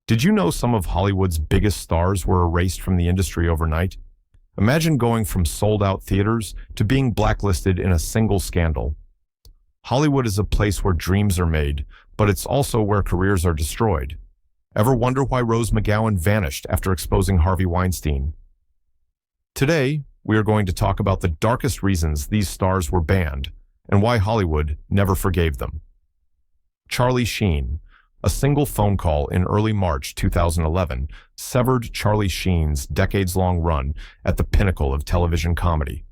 Did you know some of Hollywood's biggest stars were erased from the industry overnight? Imagine going from sold-out theaters to being blacklisted in a single scandal. Hollywood is a place where dreams are made, but it's also where careers are destroyed. Ever wonder why Rose McGowan vanished after exposing Harvey Weinstein? Today, we are going to talk about the darkest reasons these stars were banned and why Hollywood never forgave them. Charlie Sheen. A single phone call in early March 2011 severed Charlie Sheen's decades-long run at the pinnacle of television comedy.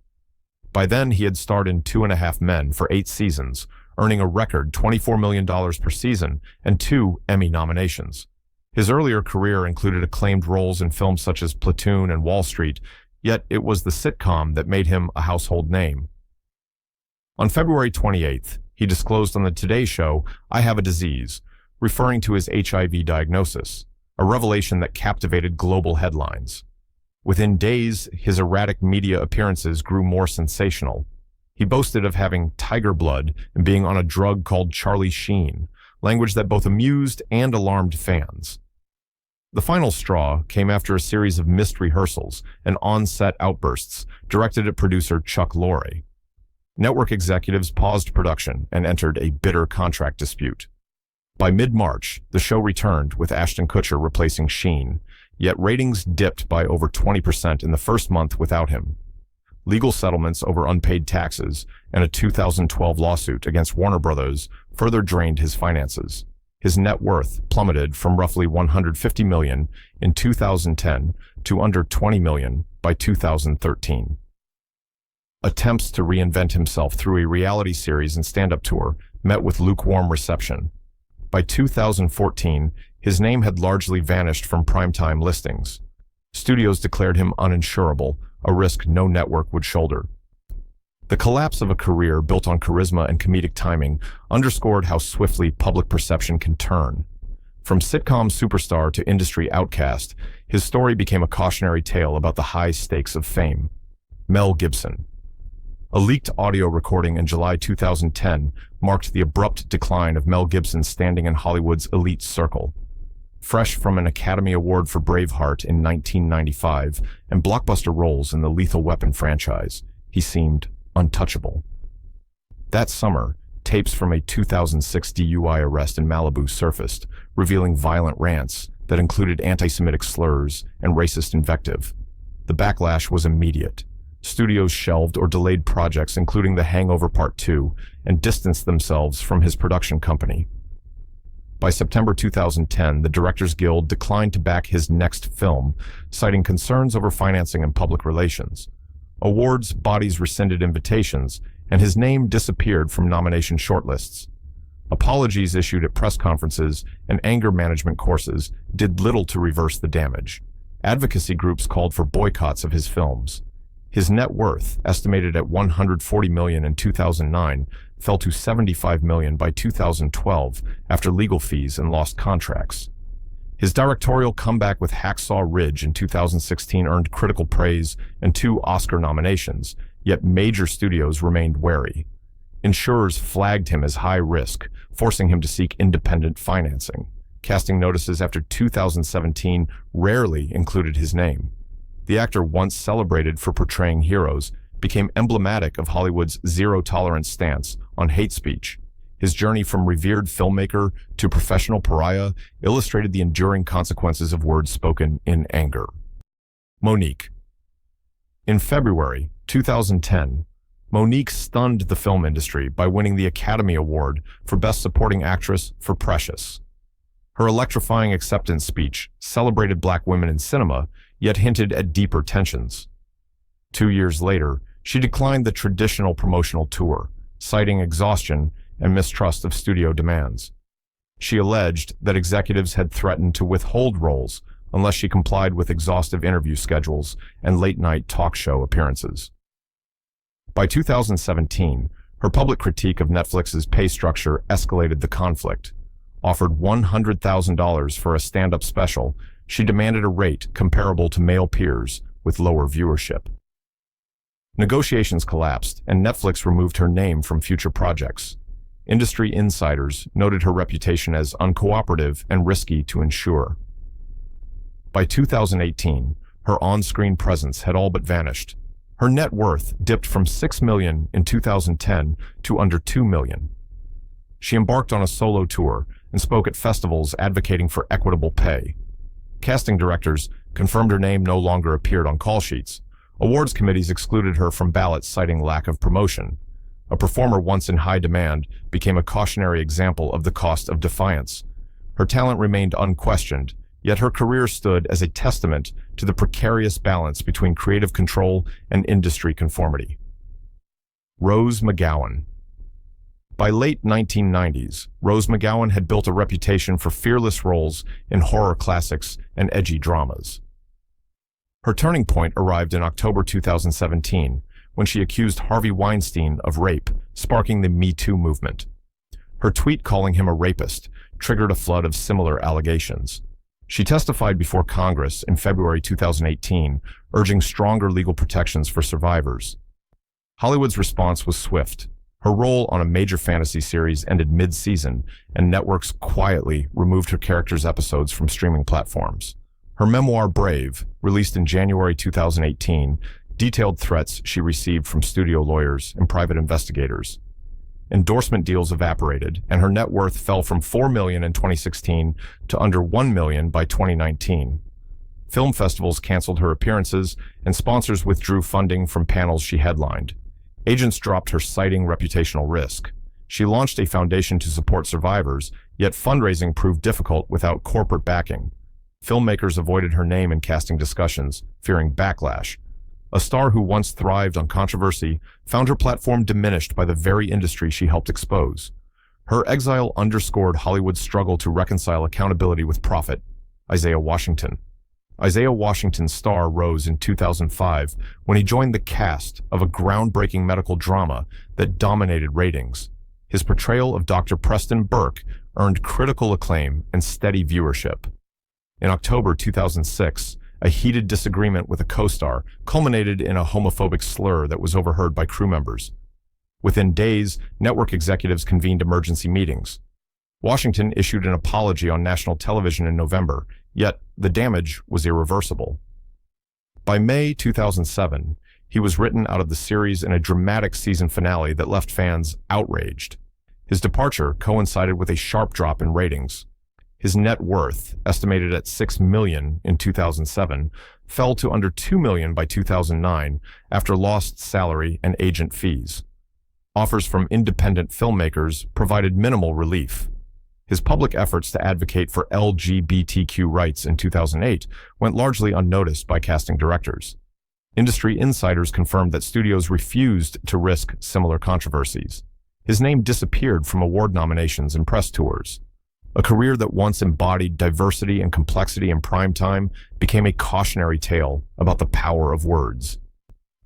By then, he had starred in 2.5 Men for 8 seasons, earning a record $24 million per season and 2 Emmy nominations. His earlier career included acclaimed roles in films such as Platoon and Wall Street, yet it was the sitcom that made him a household name. On February 28th, he disclosed on the Today Show, "I have a disease," referring to his HIV diagnosis, a revelation that captivated global headlines. Within days, his erratic media appearances grew more sensational. He boasted of having tiger blood and being on a drug called Charlie Sheen, language that both amused and alarmed fans. The final straw came after a series of missed rehearsals and on-set outbursts directed at producer Chuck Lorre. Network executives paused production and entered a bitter contract dispute. By mid-March, the show returned with Ashton Kutcher replacing Sheen, yet ratings dipped by over 20% in the first month without him. Legal settlements over unpaid taxes and a 2012 lawsuit against Warner Brothers further drained his finances. His net worth plummeted from roughly $150 million in 2010 to under $20 million by 2013. Attempts to reinvent himself through a reality series and stand-up tour met with lukewarm reception. By 2014, his name had largely vanished from primetime listings. Studios declared him uninsurable, a risk no network would shoulder. The collapse of a career built on charisma and comedic timing underscored how swiftly public perception can turn. From sitcom superstar to industry outcast, his story became a cautionary tale about the high stakes of fame. Mel Gibson. A leaked audio recording in July 2010 marked the abrupt decline of Mel Gibson's standing in Hollywood's elite circle. Fresh from an Academy Award for Braveheart in 1995 and blockbuster roles in the Lethal Weapon franchise, he seemed untouchable. That summer, tapes from a 2006 DUI arrest in Malibu surfaced, revealing violent rants that included anti-Semitic slurs and racist invective. The backlash was immediate. Studios shelved or delayed projects including The Hangover Part 2 and distanced themselves from his production company. By September 2010, the Directors Guild declined to back his next film, citing concerns over financing and public relations. Awards bodies rescinded invitations, and his name disappeared from nomination shortlists. Apologies issued at press conferences and anger management courses did little to reverse the damage. Advocacy groups called for boycotts of his films. His net worth, estimated at $140 million in 2009, fell to $75 million by 2012 after legal fees and lost contracts. His directorial comeback with Hacksaw Ridge in 2016 earned critical praise and 2 Oscar nominations, yet major studios remained wary. Insurers flagged him as high risk, forcing him to seek independent financing. Casting notices after 2017 rarely included his name. The actor, once celebrated for portraying heroes, became emblematic of Hollywood's zero-tolerance stance on hate speech. His journey from revered filmmaker to professional pariah illustrated the enduring consequences of words spoken in anger. Mo'Nique. In February 2010, Mo'Nique stunned the film industry by winning the Academy Award for Best Supporting Actress for Precious. Her electrifying acceptance speech celebrated Black women in cinema, yet hinted at deeper tensions. 2 years later, she declined the traditional promotional tour, citing exhaustion and mistrust of studio demands. She alleged that executives had threatened to withhold roles unless she complied with exhaustive interview schedules and late-night talk show appearances. By 2017, her public critique of Netflix's pay structure escalated the conflict. Offered $100,000 for a stand-up special, she demanded a rate comparable to male peers with lower viewership. Negotiations collapsed, and Netflix removed her name from future projects. Industry insiders noted her reputation as uncooperative and risky to insure. By 2018, her on-screen presence had all but vanished. Her net worth dipped from $6 million in 2010 to under $2 million. She embarked on a solo tour and spoke at festivals advocating for equitable pay. Casting directors confirmed her name no longer appeared on call sheets. Awards committees excluded her from ballots citing lack of promotion. A performer once in high demand became a cautionary example of the cost of defiance. Her talent remained unquestioned, yet her career stood as a testament to the precarious balance between creative control and industry conformity. Rose McGowan. By late 1990s, Rose McGowan had built a reputation for fearless roles in horror classics and edgy dramas. Her turning point arrived in October 2017, when she accused Harvey Weinstein of rape, sparking the Me Too movement. Her tweet calling him a rapist triggered a flood of similar allegations. She testified before Congress in February 2018, urging stronger legal protections for survivors. Hollywood's response was swift. Her role on a major fantasy series ended mid-season, and networks quietly removed her character's episodes from streaming platforms. Her memoir, Brave, released in January 2018, detailed threats she received from studio lawyers and private investigators. Endorsement deals evaporated, and her net worth fell from $4 million in 2016 to under $1 million by 2019. Film festivals canceled her appearances, and sponsors withdrew funding from panels she headlined. Agents dropped her, citing reputational risk. She launched a foundation to support survivors, yet fundraising proved difficult without corporate backing. Filmmakers avoided her name in casting discussions, fearing backlash. A star who once thrived on controversy found her platform diminished by the very industry she helped expose. Her exile underscored Hollywood's struggle to reconcile accountability with profit. Isaiah Washington. Isaiah Washington's star rose in 2005 when he joined the cast of a groundbreaking medical drama that dominated ratings. His portrayal of Dr. Preston Burke earned critical acclaim and steady viewership. In October 2006, a heated disagreement with a co-star culminated in a homophobic slur that was overheard by crew members. Within days, network executives convened emergency meetings. Washington issued an apology on national television in November, yet the damage was irreversible. By May 2007, he was written out of the series in a dramatic season finale that left fans outraged. His departure coincided with a sharp drop in ratings. His net worth, estimated at $6 million in 2007, fell to under $2 million by 2009 after lost salary and agent fees. Offers from independent filmmakers provided minimal relief. His public efforts to advocate for LGBTQ rights in 2008 went largely unnoticed by casting directors. Industry insiders confirmed that studios refused to risk similar controversies. His name disappeared from award nominations and press tours. A career that once embodied diversity and complexity in prime time became a cautionary tale about the power of words.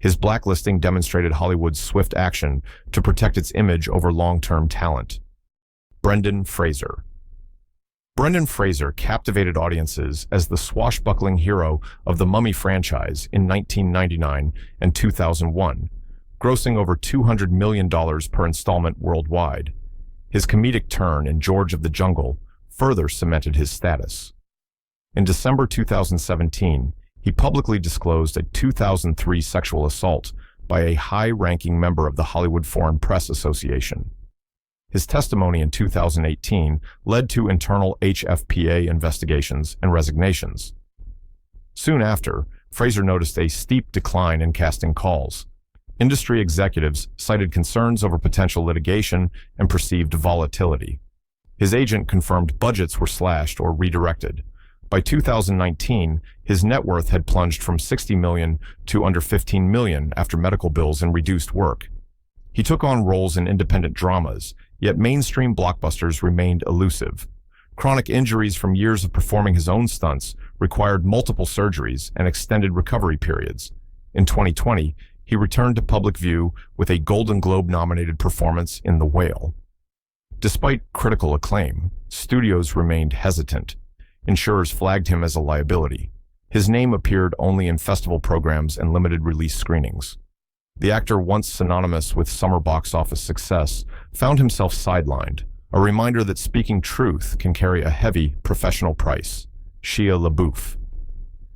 His blacklisting demonstrated Hollywood's swift action to protect its image over long-term talent. Brendan Fraser. Brendan Fraser captivated audiences as the swashbuckling hero of the Mummy franchise in 1999 and 2001, grossing over $200 million per installment worldwide. His comedic turn in George of the Jungle further cemented his status. In December 2017, he publicly disclosed a 2003 sexual assault by a high-ranking member of the Hollywood Foreign Press Association. His testimony in 2018 led to internal HFPA investigations and resignations. Soon after, Fraser noticed a steep decline in casting calls. Industry executives cited concerns over potential litigation and perceived volatility. His agent confirmed budgets were slashed or redirected. By 2019, his net worth had plunged from $60 million to under $15 million after medical bills and reduced work. He took on roles in independent dramas, yet mainstream blockbusters remained elusive. Chronic injuries from years of performing his own stunts required multiple surgeries and extended recovery periods. In 2020, he returned to public view with a Golden Globe-nominated performance in The Whale. Despite critical acclaim, studios remained hesitant. Insurers flagged him as a liability. His name appeared only in festival programs and limited release screenings. The actor, once synonymous with summer box office success, found himself sidelined, a reminder that speaking truth can carry a heavy professional price. Shia LaBeouf.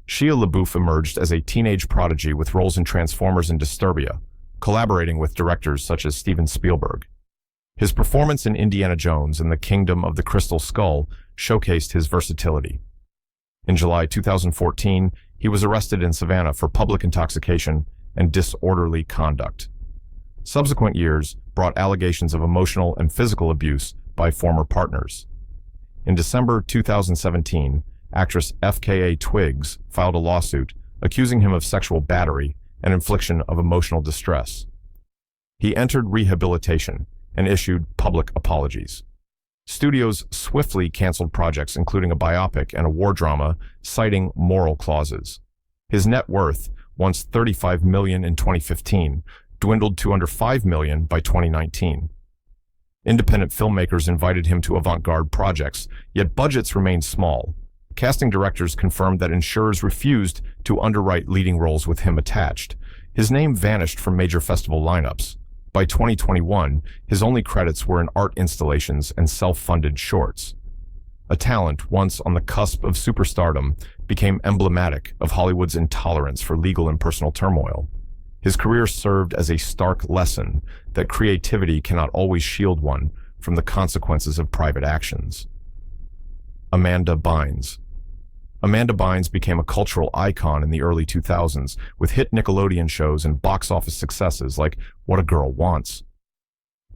Shia LaBeouf emerged as a teenage prodigy with roles in Transformers and Disturbia, collaborating with directors such as Steven Spielberg. His performance in Indiana Jones and the Kingdom of the Crystal Skull showcased his versatility. In July 2014, he was arrested in Savannah for public intoxication and disorderly conduct. Subsequent years brought allegations of emotional and physical abuse by former partners. In December 2017, actress FKA Twigs filed a lawsuit accusing him of sexual battery and infliction of emotional distress. He entered rehabilitation and issued public apologies. Studios swiftly canceled projects including a biopic and a war drama, citing moral clauses. His net worth, once $35 million in 2015, dwindled to under $5 million by 2019. Independent filmmakers invited him to avant-garde projects, yet budgets remained small. Casting directors confirmed that insurers refused to underwrite leading roles with him attached. His name vanished from major festival lineups. By 2021, his only credits were in art installations and self-funded shorts. A talent once on the cusp of superstardom became emblematic of Hollywood's intolerance for legal and personal turmoil. His career served as a stark lesson that creativity cannot always shield one from the consequences of private actions. Amanda Bynes. Amanda Bynes became a cultural icon in the early 2000s with hit Nickelodeon shows and box office successes like What a Girl Wants.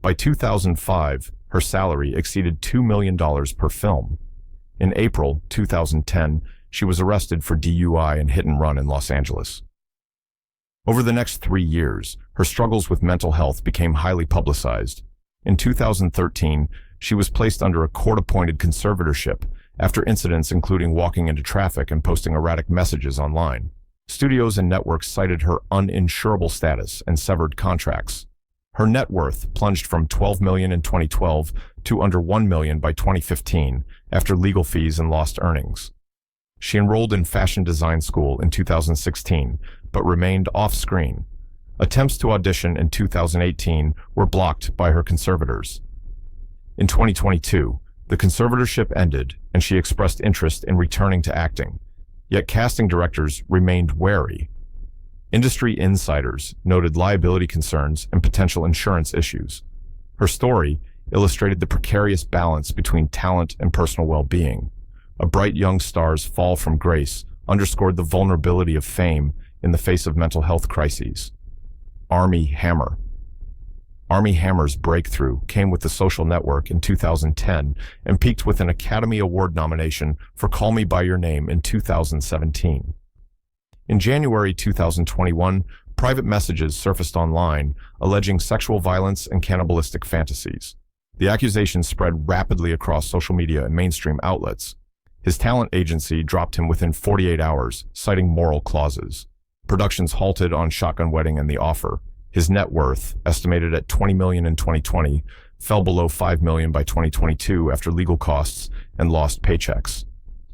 By 2005, her salary exceeded $2 million per film. In April 2010, she was arrested for DUI and hit and run in Los Angeles. Over the next 3 years, her struggles with mental health became highly publicized. In 2013, she was placed under a court-appointed conservatorship after incidents including walking into traffic and posting erratic messages online. Studios and networks cited her uninsurable status and severed contracts. Her net worth plunged from $12 million in 2012 to under $1 million by 2015 after legal fees and lost earnings. She enrolled in fashion design school in 2016, but remained off-screen. Attempts to audition in 2018 were blocked by her conservators. In 2022, the conservatorship ended, and she expressed interest in returning to acting. Yet casting directors remained wary. Industry insiders noted liability concerns and potential insurance issues. Her story illustrated the precarious balance between talent and personal well-being. A bright young star's fall from grace underscored the vulnerability of fame in the face of mental health crises. Armie Hammer. Armie Hammer's breakthrough came with The Social Network in 2010 and peaked with an Academy Award nomination for Call Me By Your Name in 2017. In January 2021, private messages surfaced online alleging sexual violence and cannibalistic fantasies. The accusations spread rapidly across social media and mainstream outlets. His talent agency dropped him within 48 hours, citing moral clauses. Productions halted on Shotgun Wedding and The Offer. His net worth, estimated at $20 million in 2020, fell below $5 million by 2022 after legal costs and lost paychecks.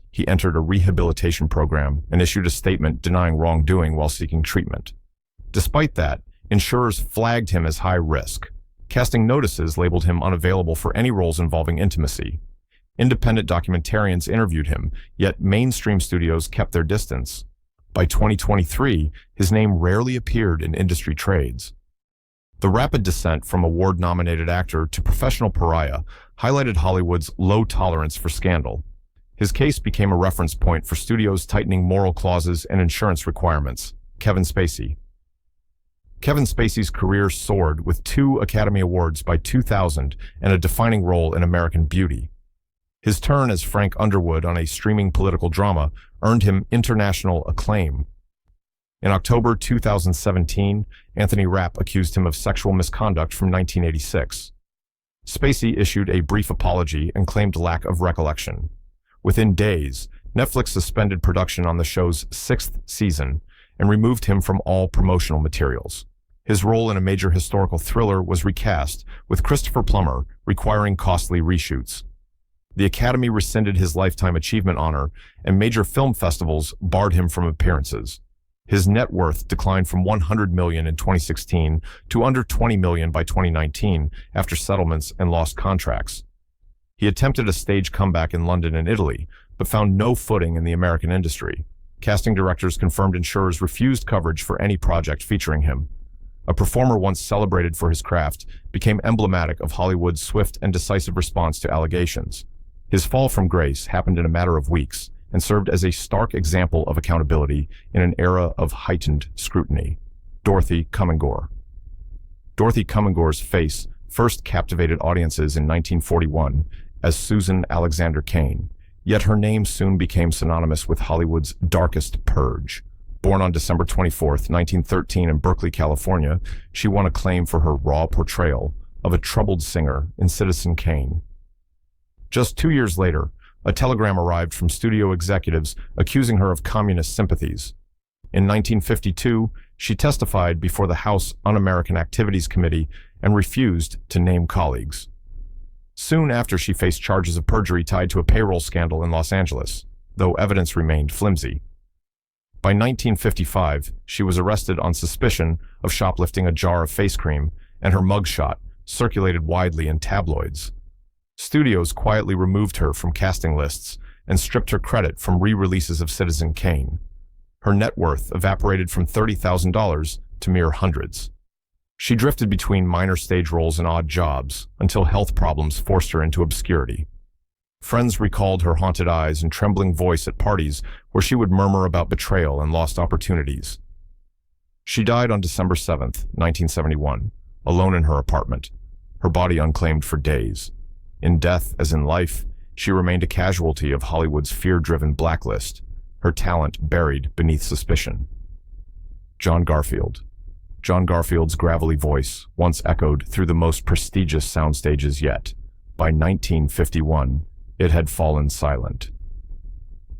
He entered a rehabilitation program and issued a statement denying wrongdoing while seeking treatment. Despite that, insurers flagged him as high risk. Casting notices labeled him unavailable for any roles involving intimacy. Independent documentarians interviewed him, yet mainstream studios kept their distance. By 2023, his name rarely appeared in industry trades. The rapid descent from award-nominated actor to professional pariah highlighted Hollywood's low tolerance for scandal. His case became a reference point for studios tightening moral clauses and insurance requirements. Kevin Spacey. Kevin Spacey's career soared with 2 Academy Awards by 2000 and a defining role in American Beauty. His turn as Frank Underwood on a streaming political drama earned him international acclaim. In October 2017, Anthony Rapp accused him of sexual misconduct from 1986. Spacey issued a brief apology and claimed lack of recollection. Within days, Netflix suspended production on the show's 6th season and removed him from all promotional materials. His role in a major historical thriller was recast, with Christopher Plummer requiring costly reshoots. The Academy rescinded his Lifetime Achievement honor, and major film festivals barred him from appearances. His net worth declined from $100 million in 2016 to under $20 million by 2019 after settlements and lost contracts. He attempted a stage comeback in London and Italy, but found no footing in the American industry. casting directors confirmed insurers refused coverage for any project featuring him. A performer once celebrated for his craft became emblematic of Hollywood's swift and decisive response to allegations. His fall from grace happened in a matter of weeks and served as a stark example of accountability in an era of heightened scrutiny. Dorothy Comingore. Dorothy Comingore's face first captivated audiences in 1941 as Susan Alexander Cain, yet her name soon became synonymous with Hollywood's darkest purge. Born on December 24, 1913 in Berkeley, California, she won acclaim for her raw portrayal of a troubled singer in Citizen Kane. Just 2 years later, a telegram arrived from studio executives accusing her of communist sympathies. In 1952, she testified before the House Un-American Activities Committee and refused to name colleagues. Soon after, she faced charges of perjury tied to a payroll scandal in Los Angeles, though evidence remained flimsy. By 1955, she was arrested on suspicion of shoplifting a jar of face cream, and her mugshot circulated widely in tabloids. Studios quietly removed her from casting lists and stripped her credit from re-releases of Citizen Kane. Her net worth evaporated from $30,000 to mere hundreds. She drifted between minor stage roles and odd jobs until health problems forced her into obscurity. Friends recalled her haunted eyes and trembling voice at parties where she would murmur about betrayal and lost opportunities. She died on December 7, 1971, alone in her apartment, her body unclaimed for days. In death, as in life, she remained a casualty of Hollywood's fear-driven blacklist, her talent buried beneath suspicion. John Garfield. John Garfield's gravelly voice once echoed through the most prestigious sound stages yet. By 1951, it had fallen silent.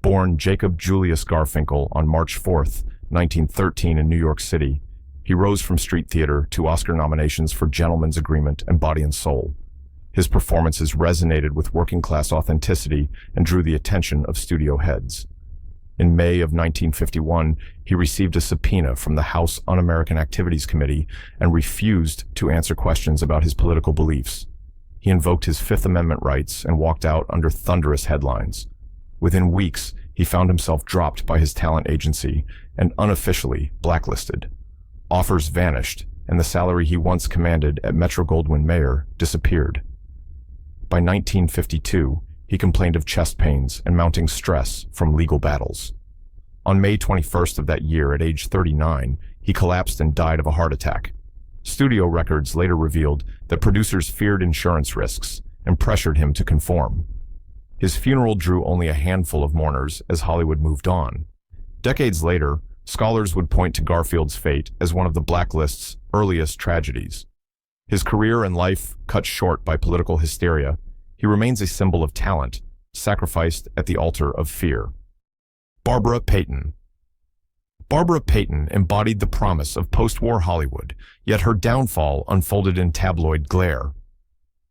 Born Jacob Julius Garfinkel on March 4, 1913 in New York City, he rose from street theater to Oscar nominations for Gentleman's Agreement and Body and Soul. His performances resonated with working-class authenticity and drew the attention of studio heads. In May of 1951, he received a subpoena from the House Un-American Activities Committee and refused to answer questions about his political beliefs. He invoked his Fifth Amendment rights and walked out under thunderous headlines. Within weeks, he found himself dropped by his talent agency and unofficially blacklisted. Offers vanished, and the salary he once commanded at Metro-Goldwyn-Mayer disappeared. By 1952, he complained of chest pains and mounting stress from legal battles. On May 21st of that year, at age 39, he collapsed and died of a heart attack. Studio records later revealed that producers feared insurance risks and pressured him to conform. His funeral drew only a handful of mourners as Hollywood moved on. Decades later, scholars would point to Garfield's fate as one of the blacklist's earliest tragedies. His career and life cut short by political hysteria, he remains a symbol of talent, sacrificed at the altar of fear. Barbara Payton. Barbara Payton embodied the promise of post-war Hollywood, yet her downfall unfolded in tabloid glare.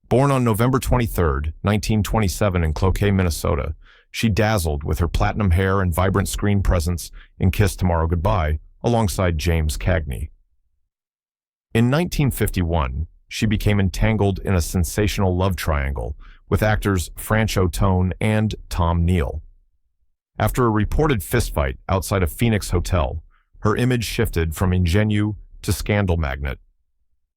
Born on November 23, 1927 in Cloquet, Minnesota, she dazzled with her platinum hair and vibrant screen presence in Kiss Tomorrow Goodbye, alongside James Cagney. In 1951, she became entangled in a sensational love triangle with actors Franchot Tone and Tom Neal. After a reported fistfight outside a Phoenix hotel, her image shifted from ingenue to scandal magnet.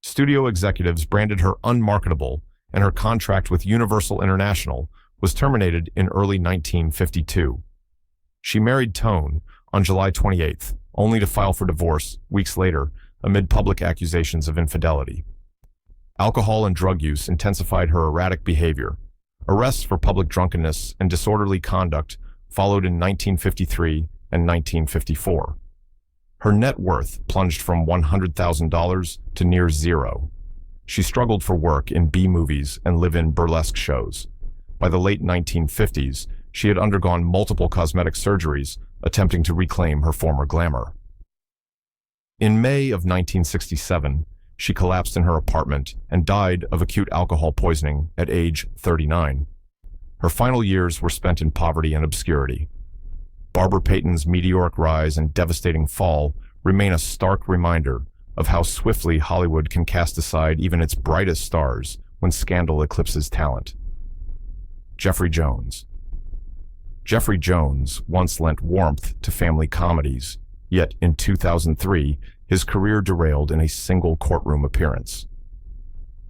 Studio executives branded her unmarketable, and her contract with Universal International was terminated in early 1952. She married Tone on July 28th, only to file for divorce weeks later amid public accusations of infidelity. Alcohol and drug use intensified her erratic behavior. Arrests for public drunkenness and disorderly conduct followed in 1953 and 1954. Her net worth plunged from $100,000 to near zero. She struggled for work in B-movies and live-in burlesque shows. By the late 1950s, she had undergone multiple cosmetic surgeries, attempting to reclaim her former glamour. In May of 1967, she collapsed in her apartment and died of acute alcohol poisoning at age 39. Her final years were spent in poverty and obscurity. Barbara Payton's meteoric rise and devastating fall remain a stark reminder of how swiftly Hollywood can cast aside even its brightest stars when scandal eclipses talent. Jeffrey Jones. Jeffrey Jones once lent warmth to family comedies, yet in 2003, his career derailed in a single courtroom appearance.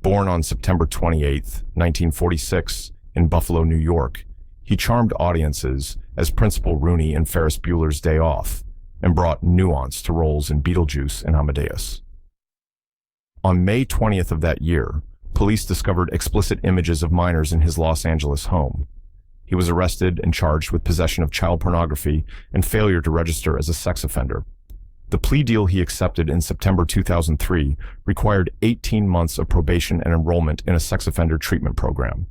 Born on September 28, 1946, in Buffalo, New York, he charmed audiences as Principal Rooney in Ferris Bueller's Day Off and brought nuance to roles in Beetlejuice and Amadeus. On May 20th of that year, police discovered explicit images of minors in his Los Angeles home. He was arrested and charged with possession of child pornography and failure to register as a sex offender. The plea deal he accepted in September 2003 required 18 months of probation and enrollment in a sex offender treatment program.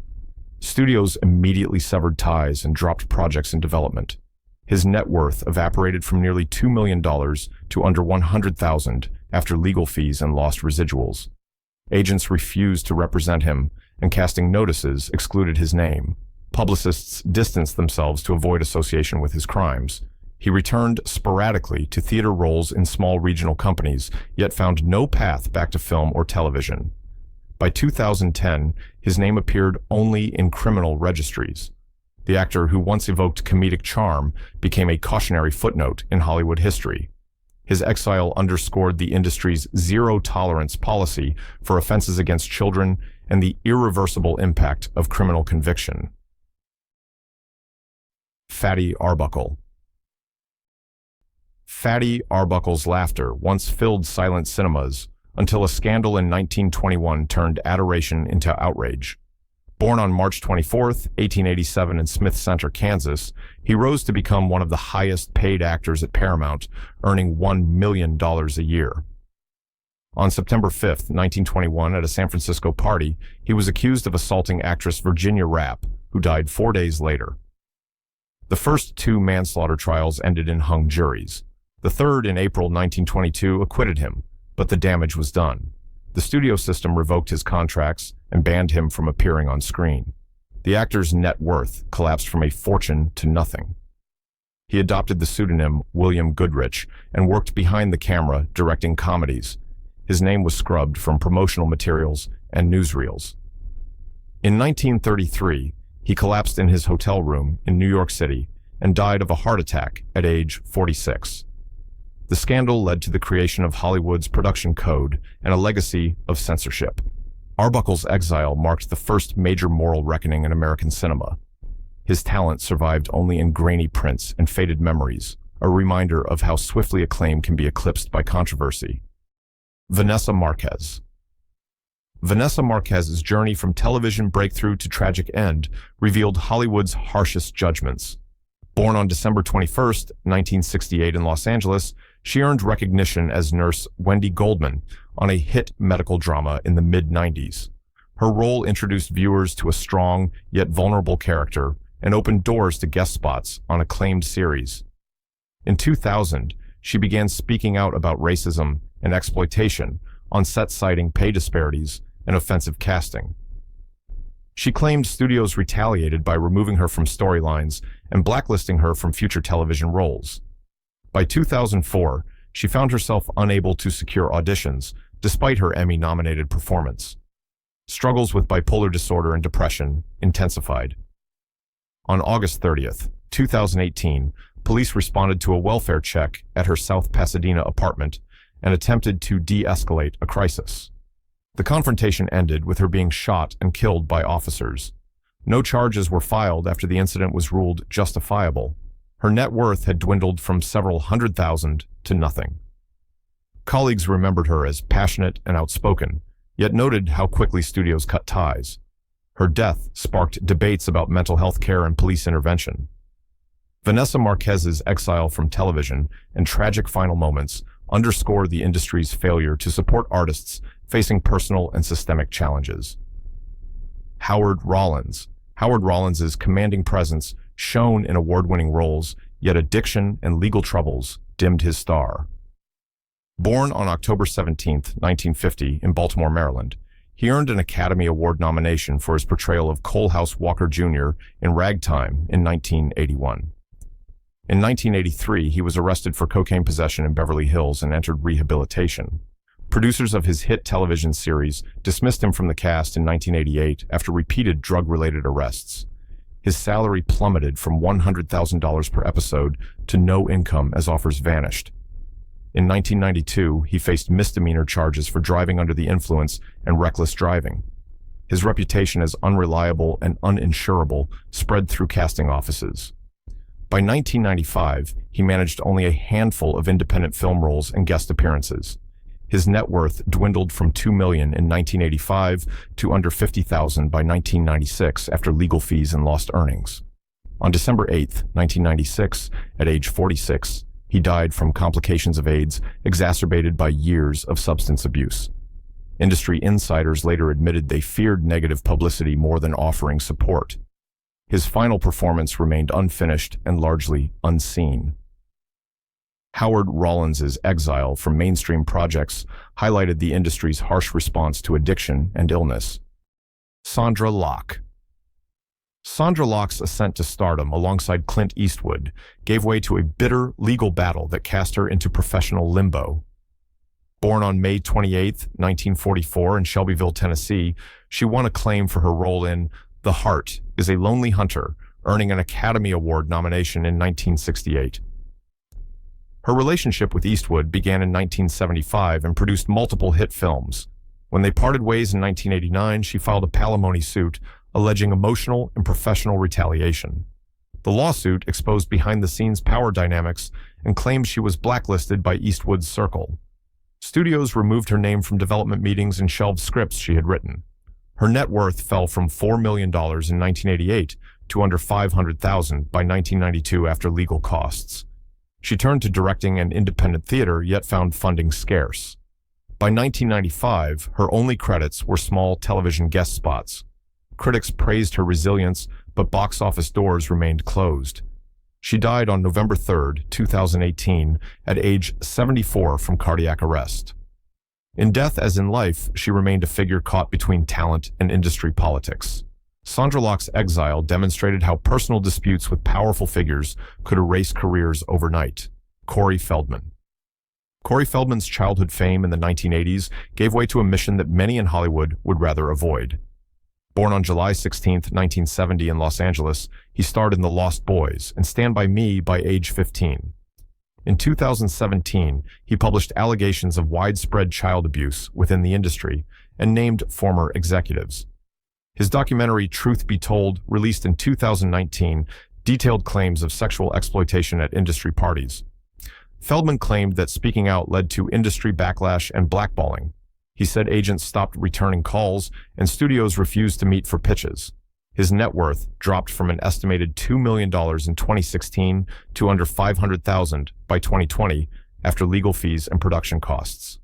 Studios immediately severed ties and dropped projects in development. His net worth evaporated from nearly $2 million to under $100,000 after legal fees and lost residuals. Agents refused to represent him, and casting notices excluded his name. Publicists distanced themselves to avoid association with his crimes. He returned sporadically to theater roles in small regional companies, yet found no path back to film or television. By 2010, his name appeared only in criminal registries. The actor who once evoked comedic charm became a cautionary footnote in Hollywood history. His exile underscored the industry's zero-tolerance policy for offenses against children and the irreversible impact of criminal conviction. Fatty Arbuckle. Fatty Arbuckle's laughter once filled silent cinemas until a scandal in 1921 turned adoration into outrage. Born on March 24, 1887 in Smith Center, Kansas, he rose to become one of the highest-paid actors at Paramount, earning $1 million a year. On September 5, 1921, at a San Francisco party, he was accused of assaulting actress Virginia Rapp, who died 4 days later. The first two manslaughter trials ended in hung juries. The third, in April 1922, acquitted him, but the damage was done. The studio system revoked his contracts and banned him from appearing on screen. The actor's net worth collapsed from a fortune to nothing. He adopted the pseudonym William Goodrich and worked behind the camera directing comedies. His name was scrubbed from promotional materials and newsreels. In 1933, he collapsed in his hotel room in New York City and died of a heart attack at age 46. The scandal led to the creation of Hollywood's production code and a legacy of censorship. Arbuckle's exile marked the first major moral reckoning in American cinema. His talent survived only in grainy prints and faded memories, a reminder of how swiftly acclaim can be eclipsed by controversy. Vanessa Marquez. Vanessa Marquez's journey from television breakthrough to tragic end revealed Hollywood's harshest judgments. Born on December 21, 1968 in Los Angeles, she earned recognition as nurse Wendy Goldman on a hit medical drama in the mid-90s. Her role introduced viewers to a strong yet vulnerable character and opened doors to guest spots on acclaimed series. In 2000, she began speaking out about racism and exploitation on set, citing pay disparities and offensive casting. She claimed studios retaliated by removing her from storylines and blacklisting her from future television roles. By 2004, she found herself unable to secure auditions, despite her Emmy-nominated performance. Struggles with bipolar disorder and depression intensified. On August 30th, 2018, police responded to a welfare check at her South Pasadena apartment and attempted to de-escalate a crisis. The confrontation ended with her being shot and killed by officers. No charges were filed after the incident was ruled justifiable. Her net worth had dwindled from several $100,000 to nothing. Colleagues remembered her as passionate and outspoken, yet noted how quickly studios cut ties. Her death sparked debates about mental health care and police intervention. Vanessa Marquez's exile from television and tragic final moments underscore the industry's failure to support artists facing personal and systemic challenges. Howard Rollins. Howard Rollins's commanding presence shone in award-winning roles, yet addiction and legal troubles dimmed his star. Born on October 17, 1950, in Baltimore, Maryland, he earned an Academy Award nomination for his portrayal of Coalhouse Walker Jr. in Ragtime in 1981. In 1983, he was arrested for cocaine possession in Beverly Hills and entered rehabilitation. Producers of his hit television series dismissed him from the cast in 1988 after repeated drug-related arrests. his salary plummeted from $100,000 per episode to no income as offers vanished. In 1992, he faced misdemeanor charges for driving under the influence and reckless driving. His reputation as unreliable and uninsurable spread through casting offices. By 1995, he managed only a handful of independent film roles and guest appearances. His net worth dwindled from $2 million in 1985 to under $50,000 by 1996 after legal fees and lost earnings. On December 8, 1996, at age 46, he died from complications of AIDS exacerbated by years of substance abuse. Industry insiders later admitted they feared negative publicity more than offering support. His final performance remained unfinished and largely unseen. Howard Rollins's exile from mainstream projects highlighted the industry's harsh response to addiction and illness. Sondra Locke. Sondra Locke's ascent to stardom alongside Clint Eastwood gave way to a bitter legal battle that cast her into professional limbo. Born on May 28, 1944 in Shelbyville, Tennessee, she won acclaim for her role in The Heart is a Lonely Hunter, earning an Academy Award nomination in 1968. Her relationship with Eastwood began in 1975 and produced multiple hit films. When they parted ways in 1989, she filed a palimony suit alleging emotional and professional retaliation. The lawsuit exposed behind-the-scenes power dynamics and claimed she was blacklisted by Eastwood's circle. Studios removed her name from development meetings and shelved scripts she had written. Her net worth fell from $4 million in 1988 to under $500,000 by 1992 after legal costs. She turned to directing and independent theater, yet found funding scarce. By 1995, her only credits were small television guest spots. Critics praised her resilience, but box office doors remained closed. She died on November 3, 2018, at age 74 from cardiac arrest. In death as in life, she remained a figure caught between talent and industry politics. Sondra Locke's exile demonstrated how personal disputes with powerful figures could erase careers overnight. Corey Feldman. Corey Feldman's childhood fame in the 1980s gave way to a mission that many in Hollywood would rather avoid. Born on July 16, 1970 in Los Angeles, he starred in The Lost Boys and Stand By Me by age 15. In 2017, he published allegations of widespread child abuse within the industry and named former executives. His documentary Truth Be Told, released in 2019, detailed claims of sexual exploitation at industry parties. Feldman claimed that speaking out led to industry backlash and blackballing. He said agents stopped returning calls and studios refused to meet for pitches. His net worth dropped from an estimated $2 million in 2016 to under $500,000 by 2020 after legal fees and production costs.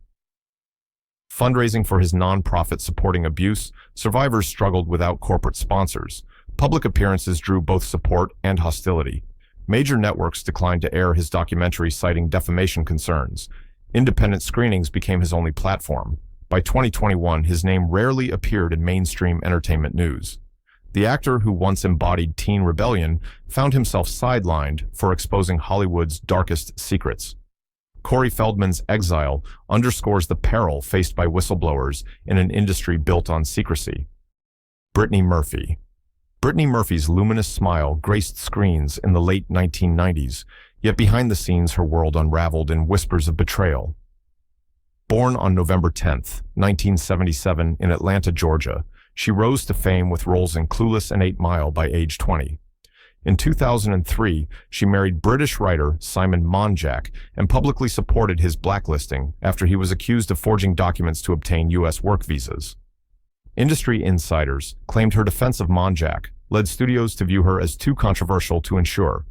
Fundraising for his nonprofit supporting abuse, survivors struggled without corporate sponsors. Public appearances drew both support and hostility. Major networks declined to air his documentary citing defamation concerns. Independent screenings became his only platform. By 2021, his name rarely appeared in mainstream entertainment news. The actor who once embodied teen rebellion found himself sidelined for exposing Hollywood's darkest secrets. Corey Feldman's exile underscores the peril faced by whistleblowers in an industry built on secrecy. Brittany Murphy. Brittany Murphy's luminous smile graced screens in the late 1990s, yet behind the scenes her world unraveled in whispers of betrayal. Born on November 10, 1977 in Atlanta, Georgia, she rose to fame with roles in Clueless and 8 Mile by age 20. In 2003, she married British writer Simon Monjack and publicly supported his blacklisting after he was accused of forging documents to obtain U.S. work visas. Industry insiders claimed her defense of Monjack led studios to view her as too controversial to insure.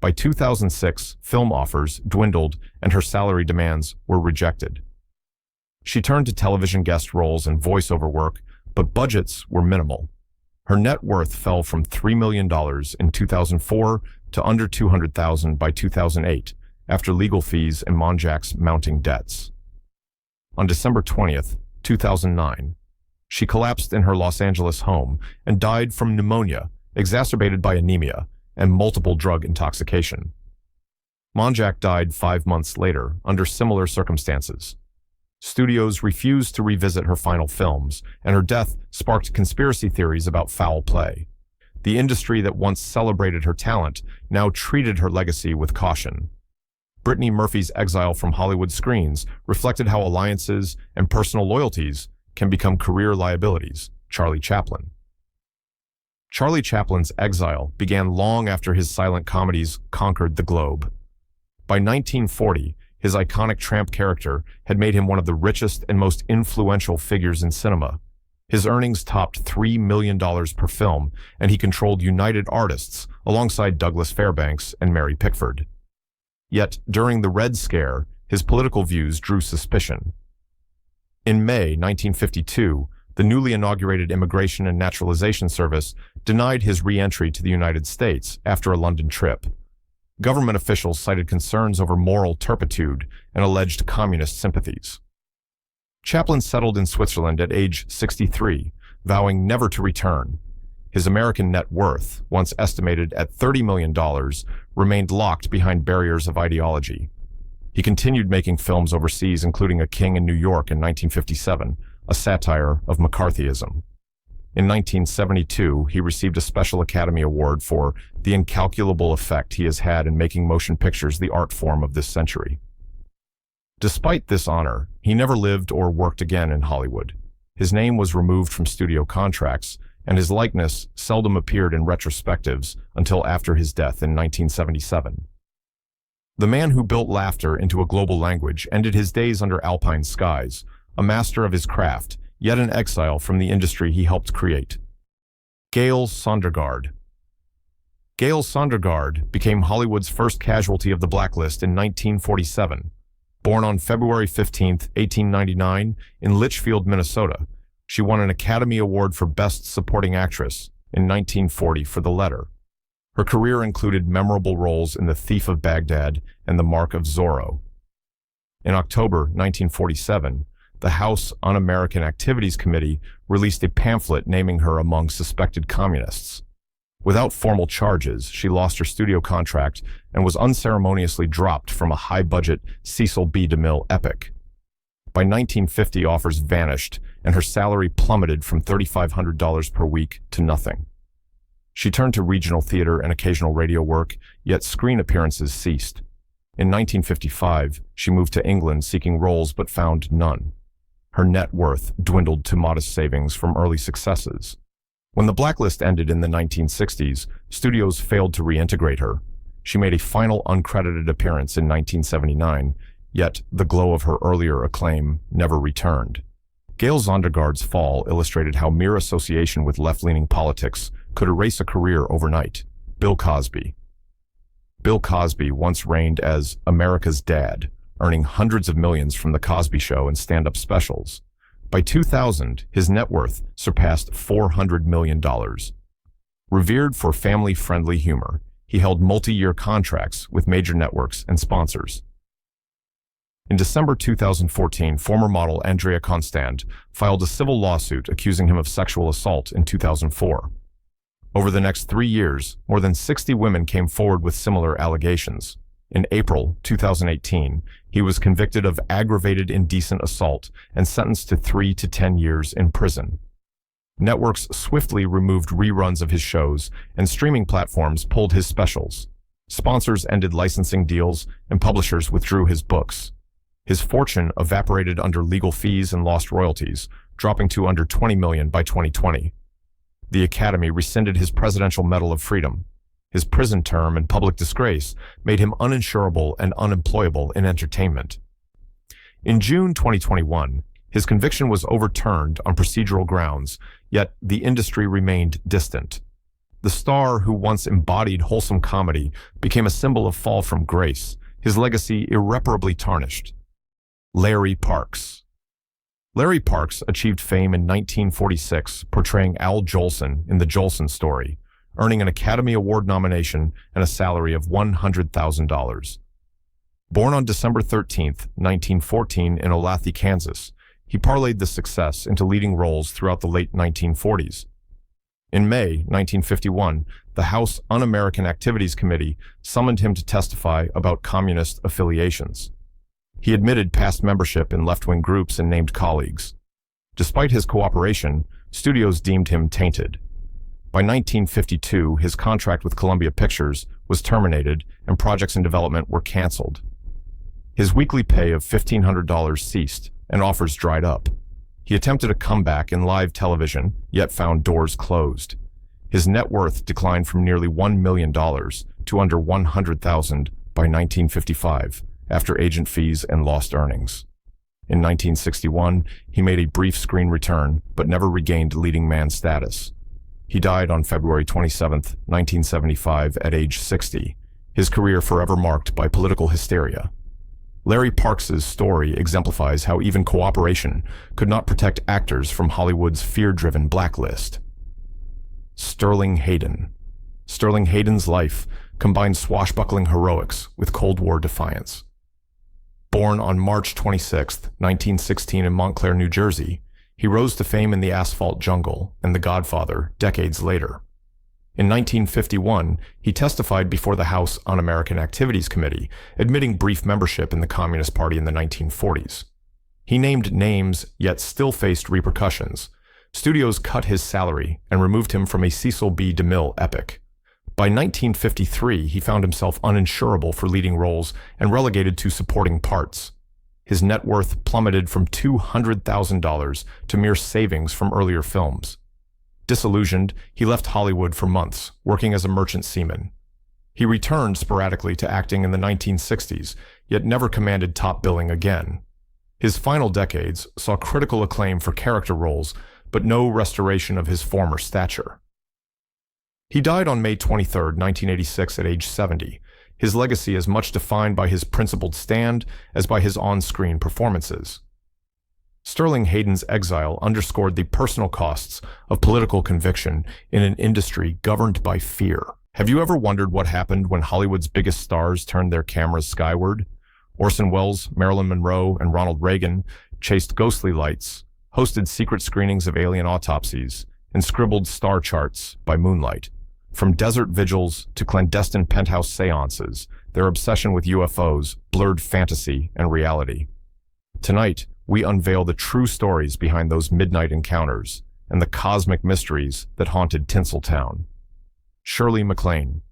By 2006, film offers dwindled and her salary demands were rejected. She turned to television guest roles and voiceover work, but budgets were minimal. Her net worth fell from $3 million in 2004 to under $200,000 by 2008, after legal fees and Monjack's mounting debts. On December 20, 2009, she collapsed in her Los Angeles home and died from pneumonia, exacerbated by anemia and multiple drug intoxication. Monjack died 5 months later under similar circumstances. Studios refused to revisit her final films, and her death sparked conspiracy theories about foul play. The industry that once celebrated her talent now treated her legacy with caution. Brittany Murphy's exile from Hollywood screens reflected how alliances and personal loyalties can become career liabilities. Charlie Chaplin. Charlie Chaplin's exile began long after his silent comedies conquered the globe. By 1940, his iconic tramp character had made him one of the richest and most influential figures in cinema. His earnings topped $3 million per film, and he controlled United Artists alongside Douglas Fairbanks and Mary Pickford. Yet, during the Red Scare, his political views drew suspicion. In May 1952, the newly inaugurated Immigration and Naturalization Service denied his re-entry to the United States after a London trip. Government officials cited concerns over moral turpitude and alleged communist sympathies. Chaplin settled in Switzerland at age 63, vowing never to return. His American net worth, once estimated at $30 million, remained locked behind barriers of ideology. He continued making films overseas, including A King in New York in 1957, a satire of McCarthyism. In 1972, he received a Special Academy Award for the incalculable effect he has had in making motion pictures the art form of this century. Despite this honor, he never lived or worked again in Hollywood. His name was removed from studio contracts, and his likeness seldom appeared in retrospectives until after his death in 1977. The man who built laughter into a global language ended his days under alpine skies, a master of his craft, yet an exile from the industry he helped create. Gale Sondergaard. Gale Sondergaard became Hollywood's first casualty of the blacklist in 1947. Born on February 15, 1899, in Litchfield, Minnesota, she won an Academy Award for Best Supporting Actress in 1940 for The Letter. Her career included memorable roles in The Thief of Baghdad and The Mark of Zorro. In October 1947, the House Un-American Activities Committee released a pamphlet naming her among suspected communists. Without formal charges, she lost her studio contract and was unceremoniously dropped from a high-budget Cecil B. DeMille epic. By 1950, offers vanished, and her salary plummeted from $3,500 per week to nothing. She turned to regional theater and occasional radio work, yet screen appearances ceased. In 1955, she moved to England seeking roles but found none. Her net worth dwindled to modest savings from early successes. When the blacklist ended in the 1960s, studios failed to reintegrate her. She made a final uncredited appearance in 1979, yet the glow of her earlier acclaim never returned. Gale Sondergaard's fall illustrated how mere association with left-leaning politics could erase a career overnight. Bill Cosby. Bill Cosby once reigned as America's dad, earning hundreds of millions from The Cosby Show and stand-up specials. By 2000, his net worth surpassed $400 million. Revered for family-friendly humor, he held multi-year contracts with major networks and sponsors. In December 2014, former model Andrea Constand filed a civil lawsuit accusing him of sexual assault in 2004. Over the next 3 years, more than 60 women came forward with similar allegations. In April 2018, he was convicted of aggravated indecent assault and sentenced to 3 to 10 years in prison. Networks swiftly removed reruns of his shows, and streaming platforms pulled his specials. Sponsors ended licensing deals, and publishers withdrew his books. His fortune evaporated under legal fees and lost royalties, dropping to under $20 million by 2020. The Academy rescinded his Presidential Medal of Freedom. His prison term and public disgrace made him uninsurable and unemployable in entertainment. In June 2021, his conviction was overturned on procedural grounds, yet the industry remained distant. The star who once embodied wholesome comedy became a symbol of fall from grace, his legacy irreparably tarnished. Larry Parks. Larry Parks achieved fame in 1946, portraying Al Jolson in The Jolson Story, earning an Academy Award nomination and a salary of $100,000. Born on December 13, 1914 in Olathe, Kansas, he parlayed this success into leading roles throughout the late 1940s. In May 1951, the House Un-American Activities Committee summoned him to testify about communist affiliations. He admitted past membership in left-wing groups and named colleagues. Despite his cooperation, studios deemed him tainted. By 1952, his contract with Columbia Pictures was terminated and projects in development were canceled. His weekly pay of $1,500 ceased and offers dried up. He attempted a comeback in live television, yet found doors closed. His net worth declined from nearly $1 million to under $100,000 by 1955, after agent fees and lost earnings. In 1961, he made a brief screen return, but never regained leading man status. He died on February 27, 1975, at age 60, his career forever marked by political hysteria. Larry Parks's story exemplifies how even cooperation could not protect actors from Hollywood's fear-driven blacklist. Sterling Hayden. Sterling Hayden's life combined swashbuckling heroics with Cold War defiance. Born on March 26, 1916 in Montclair, New Jersey, he rose to fame in The Asphalt Jungle and The Godfather decades later. In 1951, he testified before the House Un-American Activities Committee, admitting brief membership in the Communist Party in the 1940s. He named names, yet still faced repercussions. Studios cut his salary and removed him from a Cecil B. DeMille epic. By 1953, he found himself uninsurable for leading roles and relegated to supporting parts. His net worth plummeted from $200,000 to mere savings from earlier films. Disillusioned, he left Hollywood for months, working as a merchant seaman. He returned sporadically to acting in the 1960s, yet never commanded top billing again. His final decades saw critical acclaim for character roles, but no restoration of his former stature. He died on May 23, 1986, at age 70. His legacy is much defined by his principled stand as by his on-screen performances. Sterling Hayden's exile underscored the personal costs of political conviction in an industry governed by fear. Have you ever wondered what happened when Hollywood's biggest stars turned their cameras skyward? Orson Welles, Marilyn Monroe, and Ronald Reagan chased ghostly lights, hosted secret screenings of alien autopsies, and scribbled star charts by moonlight. From desert vigils to clandestine penthouse seances, their obsession with UFOs blurred fantasy and reality. Tonight, we unveil the true stories behind those midnight encounters and the cosmic mysteries that haunted Tinseltown. Shirley MacLaine.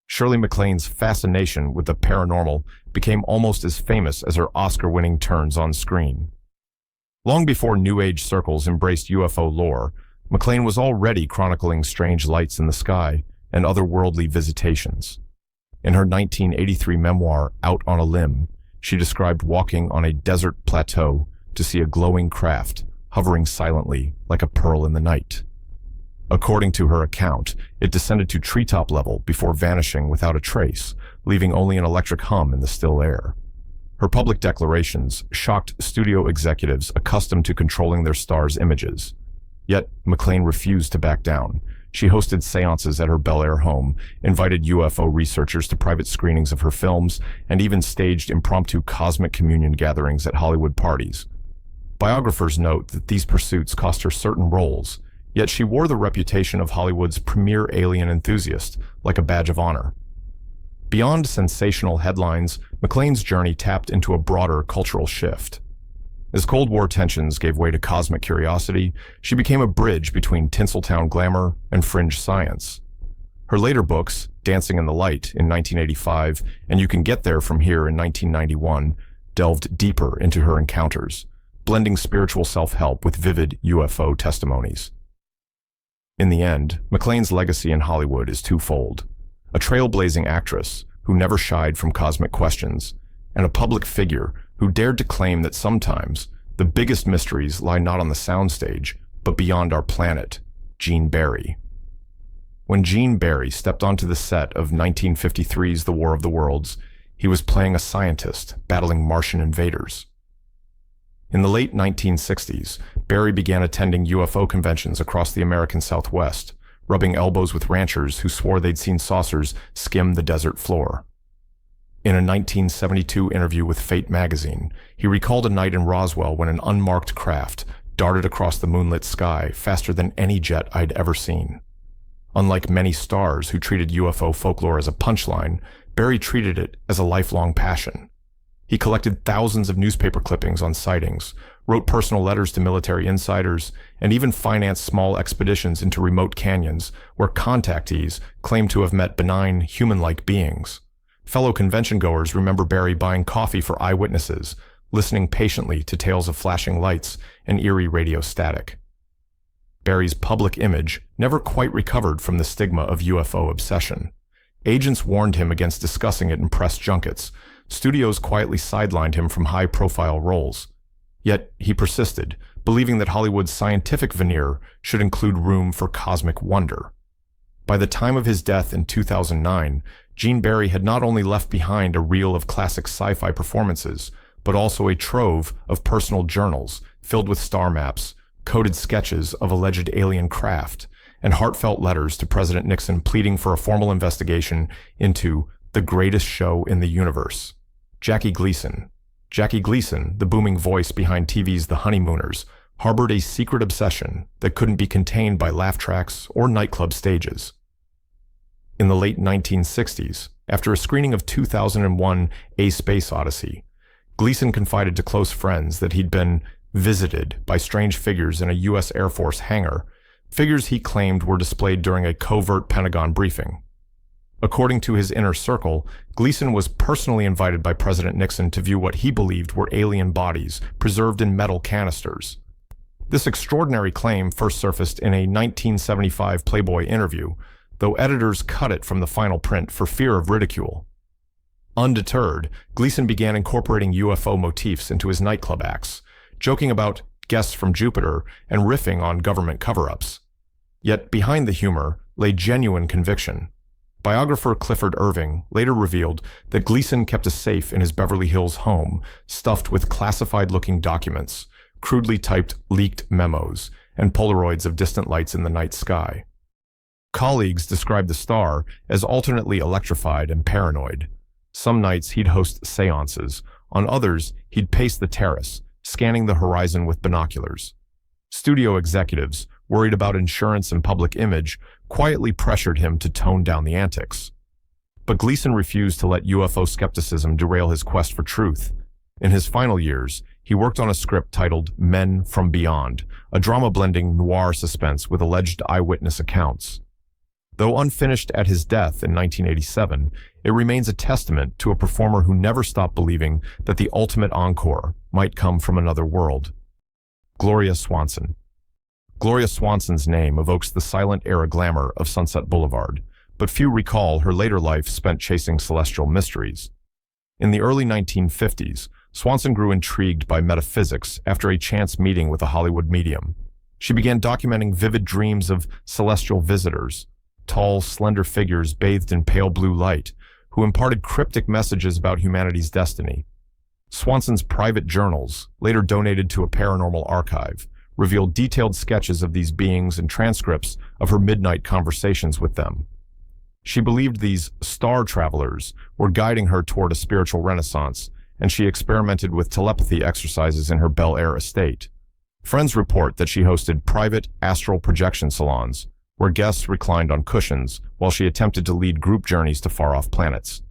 Shirley MacLaine's fascination with the paranormal became almost as famous as her Oscar-winning turns on screen. Long before New Age circles embraced UFO lore, MacLaine was already chronicling strange lights in the sky and otherworldly visitations. In her 1983 memoir, Out on a Limb, she described walking on a desert plateau to see a glowing craft hovering silently like a pearl in the night. According to her account, it descended to treetop level before vanishing without a trace, leaving only an electric hum in the still air. Her public declarations shocked studio executives accustomed to controlling their stars' images. Yet, MacLaine refused to back down. She hosted seances at her Bel Air home, invited UFO researchers to private screenings of her films, and even staged impromptu cosmic communion gatherings at Hollywood parties. Biographers note that these pursuits cost her certain roles, yet she wore the reputation of Hollywood's premier alien enthusiast like a badge of honor. Beyond sensational headlines, MacLaine's journey tapped into a broader cultural shift. As Cold War tensions gave way to cosmic curiosity, she became a bridge between Tinseltown glamour and fringe science. Her later books, Dancing in the Light in 1985 and You Can Get There From Here in 1991, delved deeper into her encounters, blending spiritual self-help with vivid UFO testimonies. In the end, MacLaine's legacy in Hollywood is twofold: a trailblazing actress who never shied from cosmic questions, and a public figure who dared to claim that sometimes the biggest mysteries lie not on the soundstage, but beyond our planet. Gene Barry. When Gene Barry stepped onto the set of 1953's The War of the Worlds, he was playing a scientist battling Martian invaders. In the late 1960s, Barry began attending UFO conventions across the American Southwest, rubbing elbows with ranchers who swore they'd seen saucers skim the desert floor. In a 1972 interview with Fate magazine, he recalled a night in Roswell when an unmarked craft darted across the moonlit sky faster than any jet I'd ever seen. Unlike many stars who treated UFO folklore as a punchline, Barry treated it as a lifelong passion. He collected thousands of newspaper clippings on sightings, wrote personal letters to military insiders, and even financed small expeditions into remote canyons where contactees claimed to have met benign, human-like beings. Fellow convention-goers remember Barry buying coffee for eyewitnesses, listening patiently to tales of flashing lights and eerie radio static. Barry's public image never quite recovered from the stigma of UFO obsession. Agents warned him against discussing it in press junkets. Studios quietly sidelined him from high-profile roles. Yet he persisted, believing that Hollywood's scientific veneer should include room for cosmic wonder. By the time of his death in 2009, Gene Barry had not only left behind a reel of classic sci-fi performances, but also a trove of personal journals filled with star maps, coded sketches of alleged alien craft, and heartfelt letters to President Nixon pleading for a formal investigation into the greatest show in the universe. Jackie Gleason, the booming voice behind TV's The Honeymooners, harbored a secret obsession that couldn't be contained by laugh tracks or nightclub stages. In the late 1960s, after a screening of 2001 A Space Odyssey, Gleason confided to close friends that he'd been visited by strange figures in a U.S. Air Force hangar, figures he claimed were displayed during a covert Pentagon briefing. According to his inner circle, Gleason was personally invited by President Nixon to view what he believed were alien bodies preserved in metal canisters. This extraordinary claim first surfaced in a 1975 Playboy interview, though editors cut it from the final print for fear of ridicule. Undeterred, Gleason began incorporating UFO motifs into his nightclub acts, joking about guests from Jupiter and riffing on government cover-ups. Yet behind the humor lay genuine conviction. Biographer Clifford Irving later revealed that Gleason kept a safe in his Beverly Hills home stuffed with classified-looking documents, crudely typed leaked memos, and Polaroids of distant lights in the night sky. Colleagues described the star as alternately electrified and paranoid. Some nights he'd host seances. On others, he'd pace the terrace, scanning the horizon with binoculars. Studio executives, worried about insurance and public image, quietly pressured him to tone down the antics. But Gleason refused to let UFO skepticism derail his quest for truth. In his final years, he worked on a script titled Men from Beyond, a drama blending noir suspense with alleged eyewitness accounts. Though unfinished at his death in 1987, it remains a testament to a performer who never stopped believing that the ultimate encore might come from another world. Gloria Swanson. Gloria Swanson's name evokes the silent era glamour of Sunset Boulevard, but few recall her later life spent chasing celestial mysteries. In the early 1950s, Swanson grew intrigued by metaphysics after a chance meeting with a Hollywood medium. She began documenting vivid dreams of celestial visitors, tall, slender figures bathed in pale blue light, who imparted cryptic messages about humanity's destiny. Swanson's private journals, later donated to a paranormal archive, revealed detailed sketches of these beings and transcripts of her midnight conversations with them. She believed these star travelers were guiding her toward a spiritual renaissance, and she experimented with telepathy exercises in her Bel Air estate. Friends report that she hosted private astral projection salons, where guests reclined on cushions while she attempted to lead group journeys to far-off planets.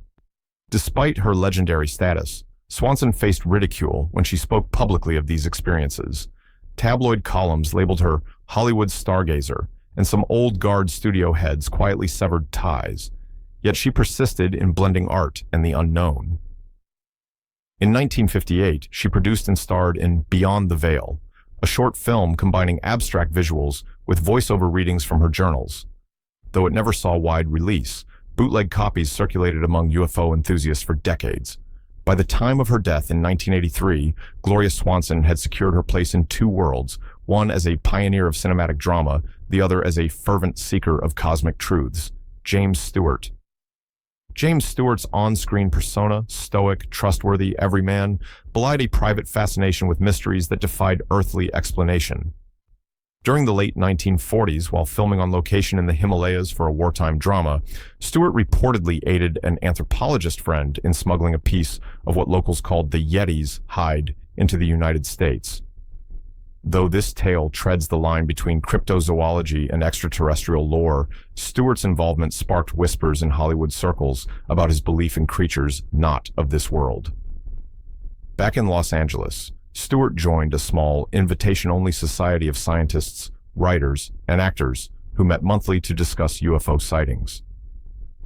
Despite her legendary status, Swanson faced ridicule when she spoke publicly of these experiences. Tabloid columns labeled her Hollywood stargazer, and some old guard studio heads quietly severed ties. Yet she persisted in blending art and the unknown. In 1958, she produced and starred in Beyond the Veil, a short film combining abstract visuals with voiceover readings from her journals. Though it never saw wide release, bootleg copies circulated among UFO enthusiasts for decades. By the time of her death in 1983, Gloria Swanson had secured her place in two worlds, one as a pioneer of cinematic drama, the other as a fervent seeker of cosmic truths. James Stewart. James Stewart's on-screen persona, stoic, trustworthy, everyman, belied a private fascination with mysteries that defied earthly explanation. During the late 1940s, while filming on location in the Himalayas for a wartime drama, Stewart reportedly aided an anthropologist friend in smuggling a piece of what locals called the Yeti's hide into the United States. Though this tale treads the line between cryptozoology and extraterrestrial lore, Stewart's involvement sparked whispers in Hollywood circles about his belief in creatures not of this world. Back in Los Angeles, Stewart joined a small, invitation-only society of scientists, writers, and actors who met monthly to discuss UFO sightings.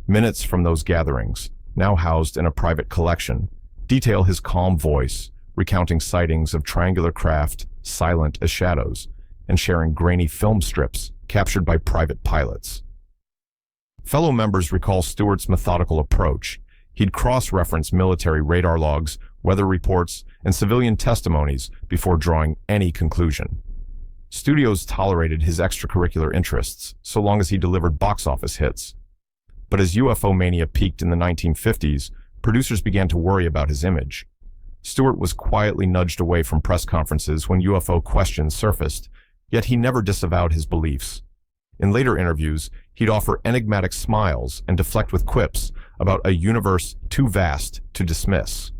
Minutes from those gatherings, now housed in a private collection, detail his calm voice, recounting sightings of triangular craft, silent as shadows, and sharing grainy film strips captured by private pilots. Fellow members recall Stewart's methodical approach. He'd cross-reference military radar logs, weather reports, and civilian testimonies before drawing any conclusion. Studios tolerated his extracurricular interests so long as he delivered box office hits. But as UFO mania peaked in the 1950s, producers began to worry about his image. Stewart was quietly nudged away from press conferences when UFO questions surfaced, yet he never disavowed his beliefs. In later interviews, he'd offer enigmatic smiles and deflect with quips about a universe too vast to dismiss.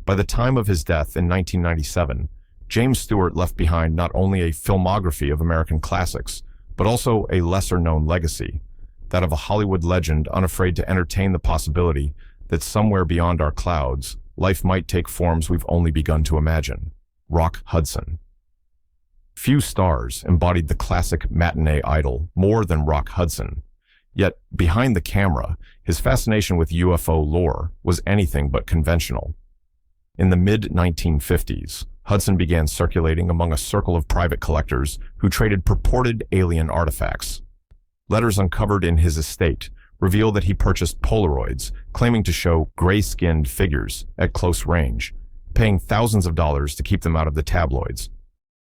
By the time of his death in 1997, James Stewart left behind not only a filmography of American classics, but also a lesser-known legacy, that of a Hollywood legend unafraid to entertain the possibility that somewhere beyond our clouds, life might take forms we've only begun to imagine. Rock Hudson. Few stars embodied the classic matinee idol more than Rock Hudson. Yet, behind the camera, his fascination with UFO lore was anything but conventional. In the mid-1950s, Hudson began circulating among a circle of private collectors who traded purported alien artifacts. Letters uncovered in his estate reveal that he purchased Polaroids, claiming to show gray-skinned figures at close range, paying thousands of dollars to keep them out of the tabloids.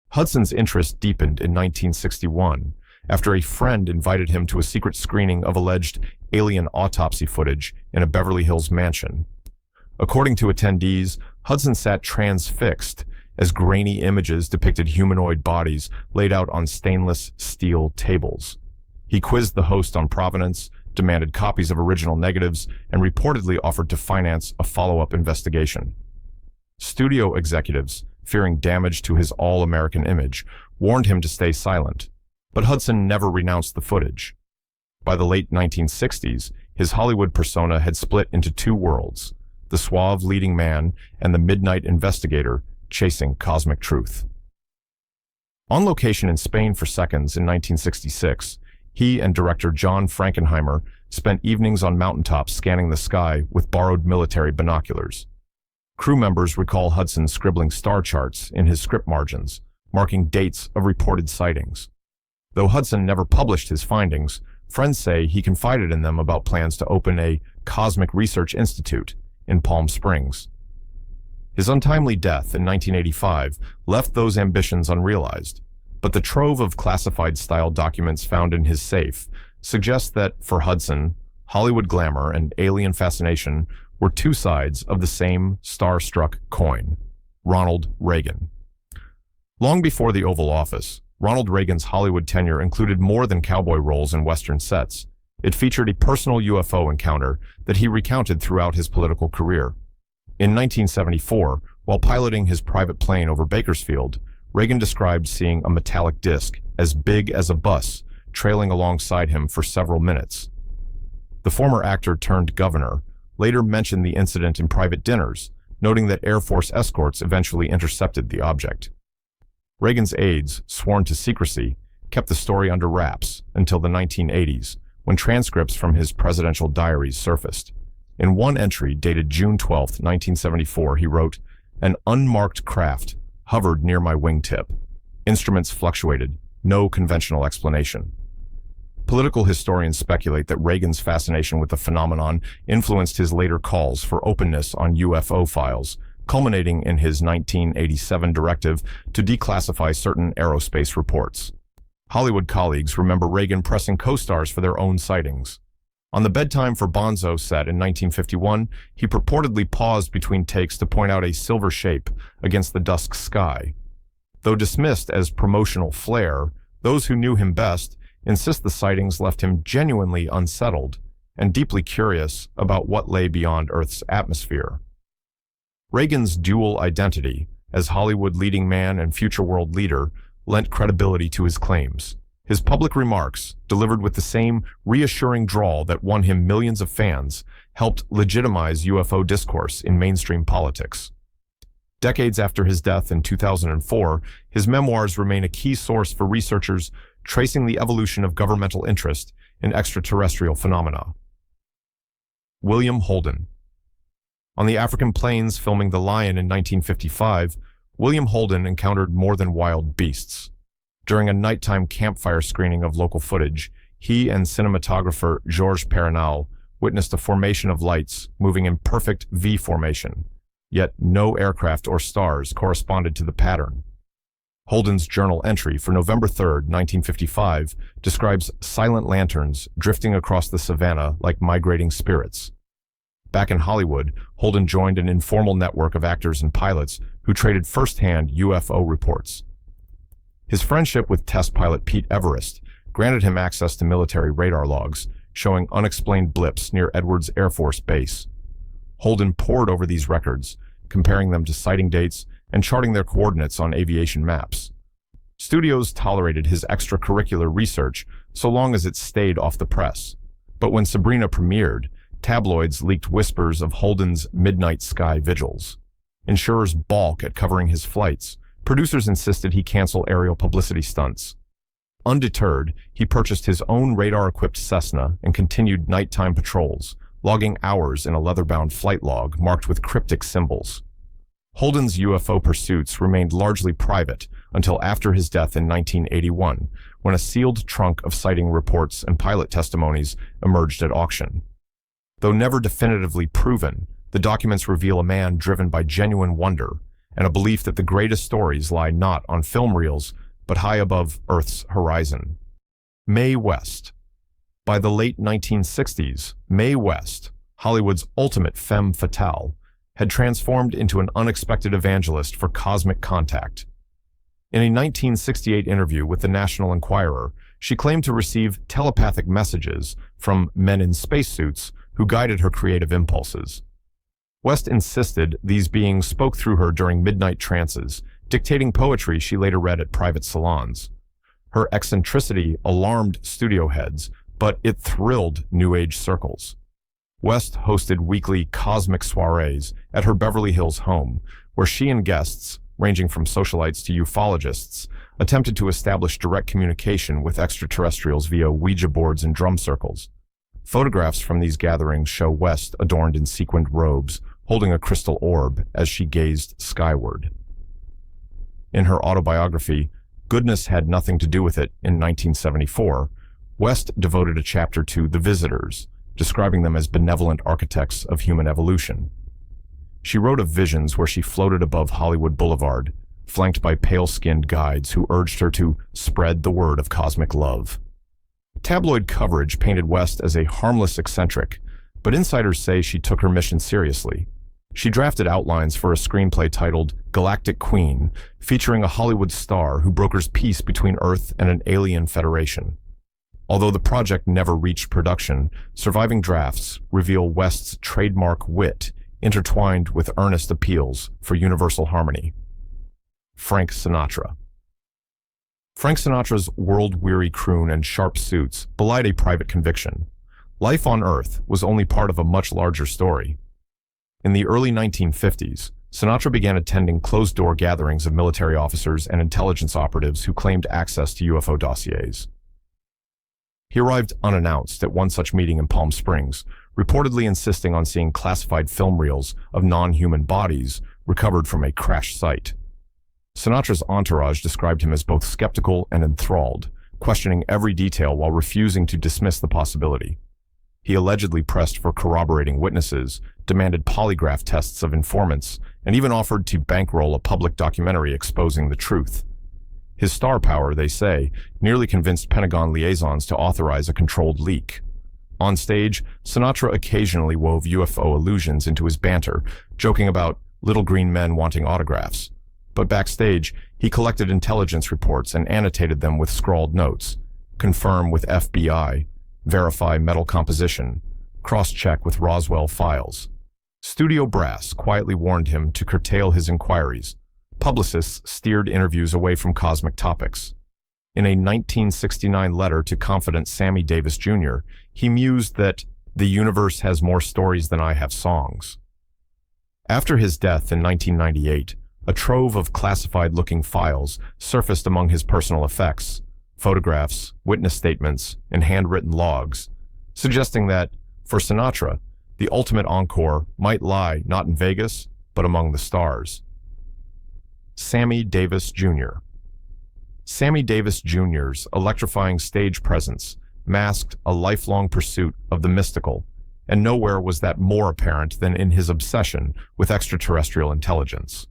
Hudson's interest deepened in 1961 after a friend invited him to a secret screening of alleged alien autopsy footage in a Beverly Hills mansion. According to attendees, Hudson sat transfixed as grainy images depicted humanoid bodies laid out on stainless steel tables. He quizzed the host on provenance, demanded copies of original negatives, and reportedly offered to finance a follow-up investigation. Studio executives, fearing damage to his all-American image, warned him to stay silent, but Hudson never renounced the footage. By the late 1960s, his Hollywood persona had split into two worlds, the suave leading man and the midnight investigator chasing cosmic truth. On location in Spain for Seconds in 1966, he and director John Frankenheimer spent evenings on mountaintops scanning the sky with borrowed military binoculars. Crew members recall Hudson scribbling star charts in his script margins, marking dates of reported sightings. Though Hudson never published his findings, friends say he confided in them about plans to open a Cosmic Research Institute in Palm Springs. His untimely death in 1985 left those ambitions unrealized, but the trove of classified-style documents found in his safe suggests that, for Hudson, Hollywood glamour and alien fascination were two sides of the same star-struck coin. Ronald Reagan. Long before the Oval Office, Ronald Reagan's Hollywood tenure included more than cowboy roles in Western sets. It featured a personal UFO encounter that he recounted throughout his political career. In 1974, while piloting his private plane over Bakersfield, Reagan described seeing a metallic disc as big as a bus trailing alongside him for several minutes. The former actor turned governor later mentioned the incident in private dinners, noting that Air Force escorts eventually intercepted the object. Reagan's aides, sworn to secrecy, kept the story under wraps until the 1980s, when transcripts from his presidential diaries surfaced. In one entry dated June 12, 1974, he wrote, "An unmarked craft hovered near my wingtip. Instruments fluctuated. No conventional explanation." Political historians speculate that Reagan's fascination with the phenomenon influenced his later calls for openness on UFO files, culminating in his 1987 directive to declassify certain aerospace reports. Hollywood colleagues remember Reagan pressing co-stars for their own sightings. On the Bedtime for Bonzo set in 1951, he purportedly paused between takes to point out a silver shape against the dusk sky. Though dismissed as promotional flair, those who knew him best insist the sightings left him genuinely unsettled and deeply curious about what lay beyond Earth's atmosphere. Reagan's dual identity, as Hollywood leading man and future world leader, lent credibility to his claims. His public remarks, delivered with the same reassuring drawl that won him millions of fans, helped legitimize UFO discourse in mainstream politics. Decades after his death in 2004, his memoirs remain a key source for researchers tracing the evolution of governmental interest in extraterrestrial phenomena. William Holden. On the African plains filming The Lion in 1955, William Holden encountered more than wild beasts. During a nighttime campfire screening of local footage, he and cinematographer Georges Perrenal witnessed a formation of lights moving in perfect V formation, yet no aircraft or stars corresponded to the pattern. Holden's journal entry for November 3, 1955, describes silent lanterns drifting across the savannah like migrating spirits. Back in Hollywood, Holden joined an informal network of actors and pilots who traded first-hand UFO reports. His friendship with test pilot Pete Everest granted him access to military radar logs showing unexplained blips near Edwards Air Force Base. Holden pored over these records, comparing them to sighting dates and charting their coordinates on aviation maps. Studios tolerated his extracurricular research so long as it stayed off the press. But when Sabrina premiered, tabloids leaked whispers of Holden's midnight sky vigils. Insurers balk at covering his flights. Producers insisted he cancel aerial publicity stunts. Undeterred, he purchased his own radar-equipped Cessna and continued nighttime patrols, logging hours in a leather-bound flight log marked with cryptic symbols. Holden's UFO pursuits remained largely private until after his death in 1981, when a sealed trunk of sighting reports and pilot testimonies emerged at auction. Though never definitively proven, the documents reveal a man driven by genuine wonder and a belief that the greatest stories lie not on film reels, but high above Earth's horizon. Mae West. By the late 1960s, Mae West, Hollywood's ultimate femme fatale, had transformed into an unexpected evangelist for cosmic contact. In a 1968 interview with the National Enquirer, she claimed to receive telepathic messages from men in spacesuits who guided her creative impulses. West insisted these beings spoke through her during midnight trances, dictating poetry she later read at private salons. Her eccentricity alarmed studio heads, but it thrilled New Age circles. West hosted weekly cosmic soirees at her Beverly Hills home, where she and guests, ranging from socialites to ufologists, attempted to establish direct communication with extraterrestrials via Ouija boards and drum circles. Photographs from these gatherings show West adorned in sequined robes, holding a crystal orb as she gazed skyward. In her autobiography, Goodness Had Nothing to Do with It, in 1974, West devoted a chapter to the visitors, describing them as benevolent architects of human evolution. She wrote of visions where she floated above Hollywood Boulevard, flanked by pale-skinned guides who urged her to spread the word of cosmic love. Tabloid coverage painted West as a harmless eccentric, but insiders say she took her mission seriously. She drafted outlines for a screenplay titled Galactic Queen, featuring a Hollywood star who brokers peace between Earth and an alien federation. Although the project never reached production, surviving drafts reveal West's trademark wit intertwined with earnest appeals for universal harmony. Frank Sinatra. Frank Sinatra's world-weary croon and sharp suits belied a private conviction. Life on Earth was only part of a much larger story. In the early 1950s, Sinatra began attending closed-door gatherings of military officers and intelligence operatives who claimed access to UFO dossiers. He arrived unannounced at one such meeting in Palm Springs, reportedly insisting on seeing classified film reels of non-human bodies recovered from a crash site. Sinatra's entourage described him as both skeptical and enthralled, questioning every detail while refusing to dismiss the possibility. He allegedly pressed for corroborating witnesses, demanded polygraph tests of informants, and even offered to bankroll a public documentary exposing the truth. His star power, they say, nearly convinced Pentagon liaisons to authorize a controlled leak. On stage, Sinatra occasionally wove UFO allusions into his banter, joking about little green men wanting autographs. But backstage, he collected intelligence reports and annotated them with scrawled notes. Confirm with FBI, verify metal composition, cross-check with Roswell files. Studio brass quietly warned him to curtail his inquiries. Publicists steered interviews away from cosmic topics. In a 1969 letter to confidant Sammy Davis Jr., he mused that the universe has more stories than I have songs. After his death in 1998, a trove of classified-looking files surfaced among his personal effects, photographs, witness statements, and handwritten logs, suggesting that, for Sinatra, the ultimate encore might lie not in Vegas, but among the stars. Sammy Davis Jr. Sammy Davis Jr.'s electrifying stage presence masked a lifelong pursuit of the mystical, and nowhere was that more apparent than in his obsession with extraterrestrial intelligence.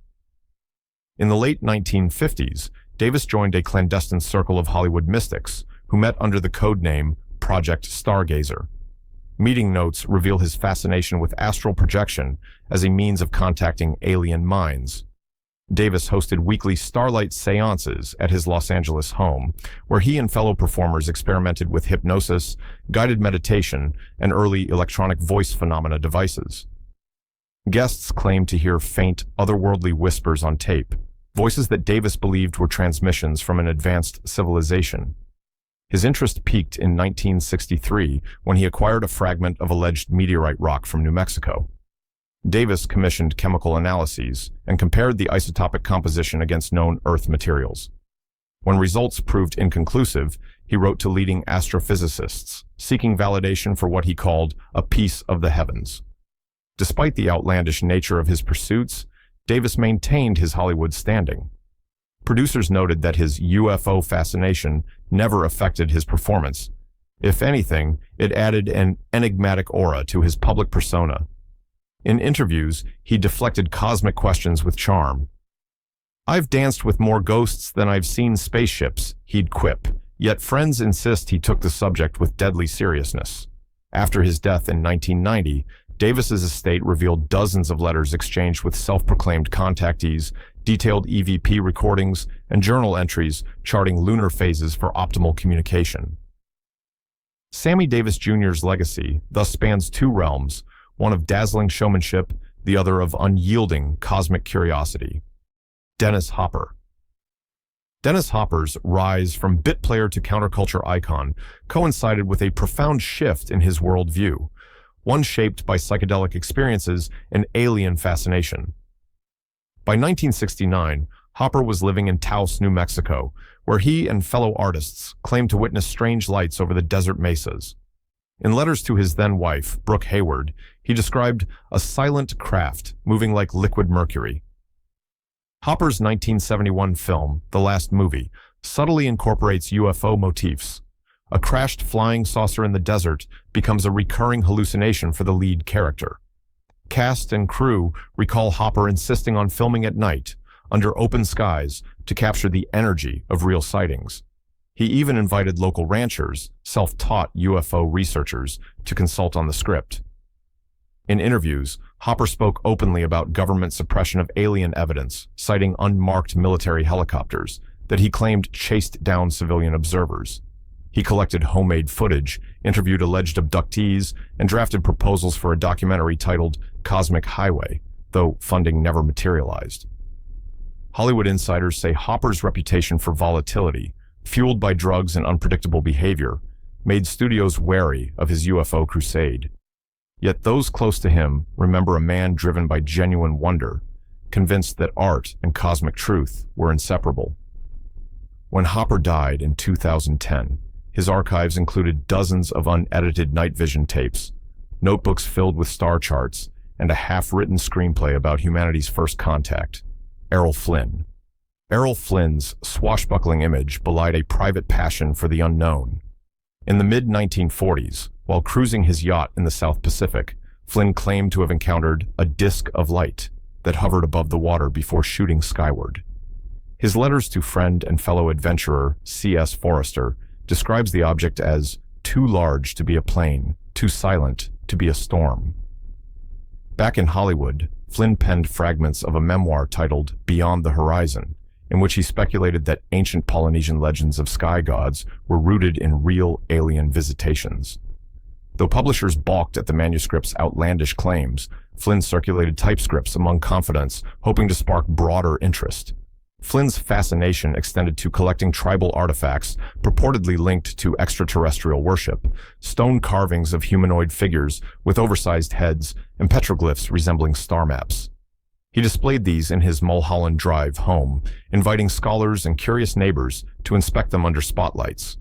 In the late 1950s, Davis joined a clandestine circle of Hollywood mystics who met under the code name Project Stargazer. Meeting notes reveal his fascination with astral projection as a means of contacting alien minds. Davis hosted weekly starlight seances at his Los Angeles home, where he and fellow performers experimented with hypnosis, guided meditation, and early electronic voice phenomena devices. Guests claimed to hear faint, otherworldly whispers on tape, voices that Davis believed were transmissions from an advanced civilization. His interest peaked in 1963 when he acquired a fragment of alleged meteorite rock from New Mexico. Davis commissioned chemical analyses and compared the isotopic composition against known Earth materials. When results proved inconclusive, he wrote to leading astrophysicists, seeking validation for what he called a piece of the heavens. Despite the outlandish nature of his pursuits, Davis maintained his Hollywood standing. Producers noted that his UFO fascination never affected his performance. If anything, it added an enigmatic aura to his public persona. In interviews, he deflected cosmic questions with charm. "I've danced with more ghosts than I've seen spaceships," he'd quip, yet friends insist he took the subject with deadly seriousness. After his death in 1990, Davis's estate revealed dozens of letters exchanged with self-proclaimed contactees, detailed EVP recordings, and journal entries charting lunar phases for optimal communication. Sammy Davis Jr.'s legacy thus spans two realms, one of dazzling showmanship, the other of unyielding cosmic curiosity. Dennis Hopper. Dennis Hopper's rise from bit player to counterculture icon coincided with a profound shift in his worldview, one shaped by psychedelic experiences and alien fascination. By 1969, Hopper was living in Taos, New Mexico, where he and fellow artists claimed to witness strange lights over the desert mesas. In letters to his then-wife, Brooke Hayward, he described a silent craft moving like liquid mercury. Hopper's 1971 film, The Last Movie, subtly incorporates UFO motifs. A crashed flying saucer in the desert becomes a recurring hallucination for the lead character. Cast and crew recall Hopper insisting on filming at night, under open skies, to capture the energy of real sightings. He even invited local ranchers, self-taught UFO researchers, to consult on the script. In interviews, Hopper spoke openly about government suppression of alien evidence, citing unmarked military helicopters that he claimed chased down civilian observers. He collected homemade footage, interviewed alleged abductees, and drafted proposals for a documentary titled Cosmic Highway, though funding never materialized. Hollywood insiders say Hopper's reputation for volatility, fueled by drugs and unpredictable behavior, made studios wary of his UFO crusade. Yet those close to him remember a man driven by genuine wonder, convinced that art and cosmic truth were inseparable. When Hopper died in 2010, his archives included dozens of unedited night vision tapes, notebooks filled with star charts, and a half-written screenplay about humanity's first contact, Errol Flynn. Errol Flynn's swashbuckling image belied a private passion for the unknown. In the mid-1940s, while cruising his yacht in the South Pacific, Flynn claimed to have encountered a disk of light that hovered above the water before shooting skyward. His letters to friend and fellow adventurer C.S. Forrester describes the object as too large to be a plane, too silent to be a storm. Back in Hollywood, Flynn penned fragments of a memoir titled Beyond the Horizon, in which he speculated that ancient Polynesian legends of sky gods were rooted in real alien visitations. Though publishers balked at the manuscript's outlandish claims, Flynn circulated typescripts among confidants, hoping to spark broader interest. Flynn's fascination extended to collecting tribal artifacts purportedly linked to extraterrestrial worship, stone carvings of humanoid figures with oversized heads, and petroglyphs resembling star maps. He displayed these in his Mulholland Drive home, inviting scholars and curious neighbors to inspect them under spotlights.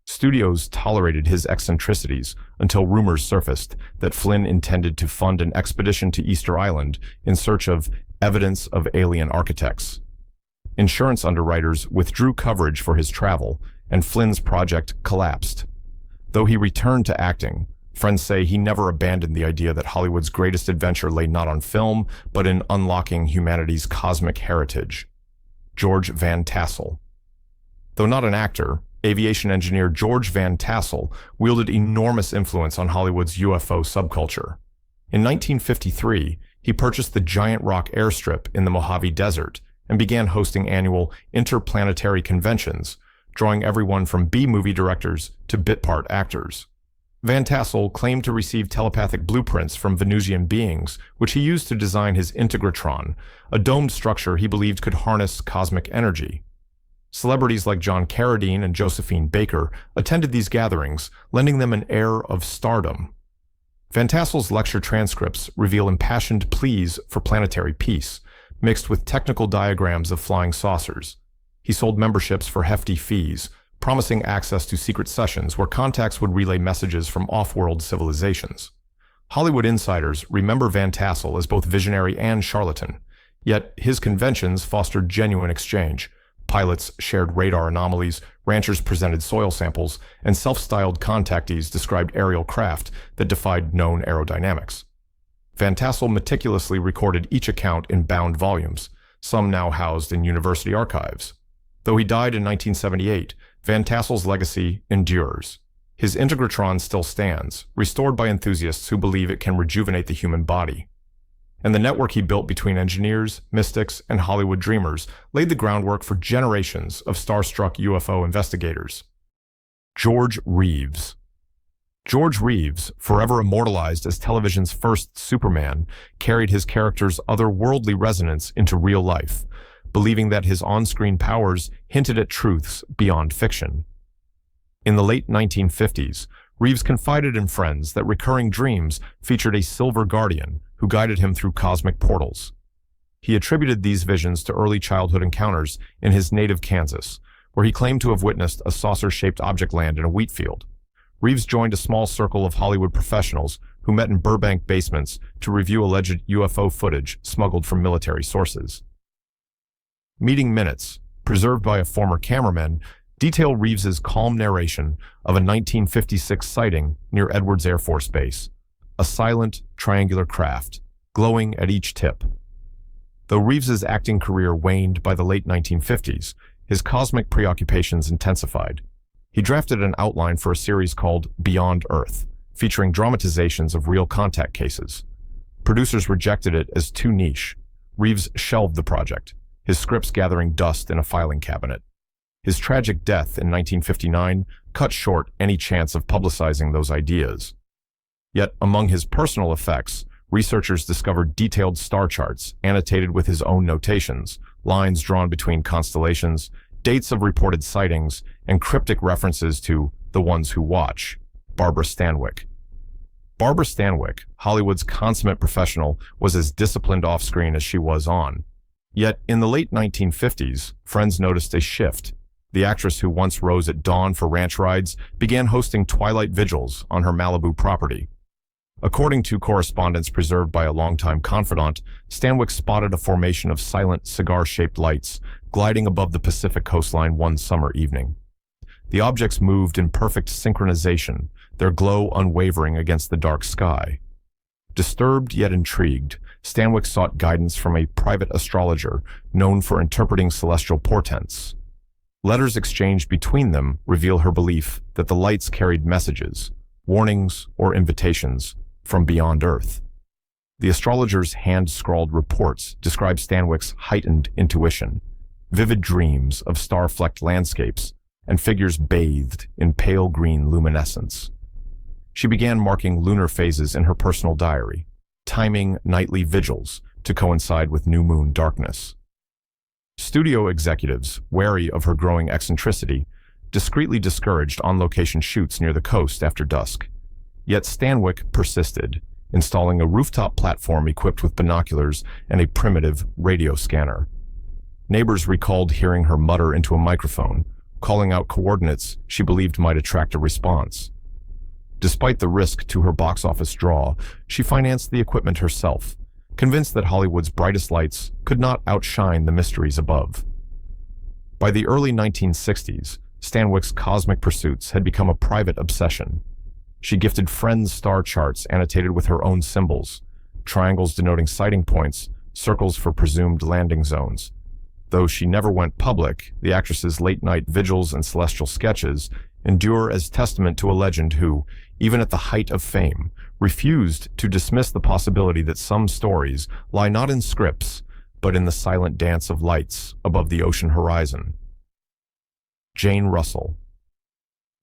Studios tolerated his eccentricities until rumors surfaced that Flynn intended to fund an expedition to Easter Island in search of evidence of alien architects. Insurance underwriters withdrew coverage for his travel, and Flynn's project collapsed. Though he returned to acting, friends say he never abandoned the idea that Hollywood's greatest adventure lay not on film, but in unlocking humanity's cosmic heritage. George Van Tassel. Though not an actor, aviation engineer George Van Tassel wielded enormous influence on Hollywood's UFO subculture. In 1953, he purchased the Giant Rock airstrip in the Mojave Desert and began hosting annual interplanetary conventions, drawing everyone from B-movie directors to bit-part actors. Van Tassel claimed to receive telepathic blueprints from Venusian beings, which he used to design his Integratron, a domed structure he believed could harness cosmic energy. Celebrities like John Carradine and Josephine Baker attended these gatherings, lending them an air of stardom. Van Tassel's lecture transcripts reveal impassioned pleas for planetary peace, mixed with technical diagrams of flying saucers. He sold memberships for hefty fees, promising access to secret sessions where contacts would relay messages from off-world civilizations. Hollywood insiders remember Van Tassel as both visionary and charlatan, yet his conventions fostered genuine exchange. Pilots shared radar anomalies, ranchers presented soil samples, and self-styled contactees described aerial craft that defied known aerodynamics. Van Tassel meticulously recorded each account in bound volumes, some now housed in university archives. Though he died in 1978, Van Tassel's legacy endures. His Integratron still stands, restored by enthusiasts who believe it can rejuvenate the human body. And the network he built between engineers, mystics, and Hollywood dreamers laid the groundwork for generations of starstruck UFO investigators. George Reeves. George Reeves, forever immortalized as television's first Superman, carried his character's otherworldly resonance into real life, believing that his on-screen powers hinted at truths beyond fiction. In the late 1950s, Reeves confided in friends that recurring dreams featured a silver guardian who guided him through cosmic portals. He attributed these visions to early childhood encounters in his native Kansas, where he claimed to have witnessed a saucer-shaped object land in a wheat field. Reeves joined a small circle of Hollywood professionals who met in Burbank basements to review alleged UFO footage smuggled from military sources. Meeting minutes, preserved by a former cameraman, detail Reeves's calm narration of a 1956 sighting near Edwards Air Force Base, a silent, triangular craft, glowing at each tip. Though Reeves's acting career waned by the late 1950s, his cosmic preoccupations intensified. He drafted an outline for a series called Beyond Earth, featuring dramatizations of real contact cases. Producers rejected it as too niche. Reeves shelved the project, his scripts gathering dust in a filing cabinet. His tragic death in 1959 cut short any chance of publicizing those ideas. Yet among his personal effects, researchers discovered detailed star charts annotated with his own notations, lines drawn between constellations, dates of reported sightings, and cryptic references to the ones who watch, Barbara Stanwyck. Barbara Stanwyck, Hollywood's consummate professional, was as disciplined off-screen as she was on. Yet in the late 1950s, friends noticed a shift. The actress who once rose at dawn for ranch rides began hosting twilight vigils on her Malibu property. According to correspondence preserved by a longtime confidant, Stanwyck spotted a formation of silent, cigar-shaped lights gliding above the Pacific coastline one summer evening. The objects moved in perfect synchronization, their glow unwavering against the dark sky. Disturbed yet intrigued, Stanwyck sought guidance from a private astrologer known for interpreting celestial portents. Letters exchanged between them reveal her belief that the lights carried messages, warnings, or invitations from beyond Earth. The astrologer's hand-scrawled reports describe Stanwyck's heightened intuition, vivid dreams of star-flecked landscapes, and figures bathed in pale green luminescence. She began marking lunar phases in her personal diary, timing nightly vigils to coincide with new moon darkness. Studio executives, wary of her growing eccentricity, discreetly discouraged on-location shoots near the coast after dusk. Yet Stanwyck persisted, installing a rooftop platform equipped with binoculars and a primitive radio scanner. Neighbors recalled hearing her mutter into a microphone, calling out coordinates she believed might attract a response. Despite the risk to her box office draw, she financed the equipment herself, convinced that Hollywood's brightest lights could not outshine the mysteries above. By the early 1960s, Stanwyck's cosmic pursuits had become a private obsession. She gifted friends star charts annotated with her own symbols, triangles denoting sighting points, circles for presumed landing zones. Though she never went public, the actress's late-night vigils and celestial sketches endure as testament to a legend who, even at the height of fame, refused to dismiss the possibility that some stories lie not in scripts, but in the silent dance of lights above the ocean horizon. Jane Russell.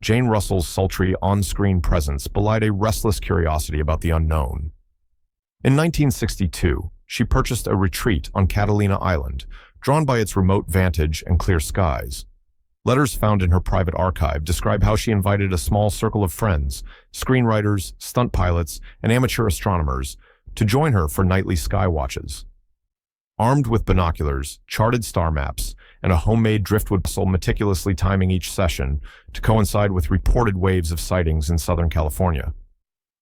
Jane Russell's sultry on-screen presence belied a restless curiosity about the unknown. In 1962, she purchased a retreat on Catalina Island, drawn by its remote vantage and clear skies. Letters found in her private archive describe how she invited a small circle of friends, screenwriters, stunt pilots, and amateur astronomers, to join her for nightly sky watches. Armed with binoculars, charted star maps, and a homemade driftwood puzzle meticulously timing each session to coincide with reported waves of sightings in Southern California.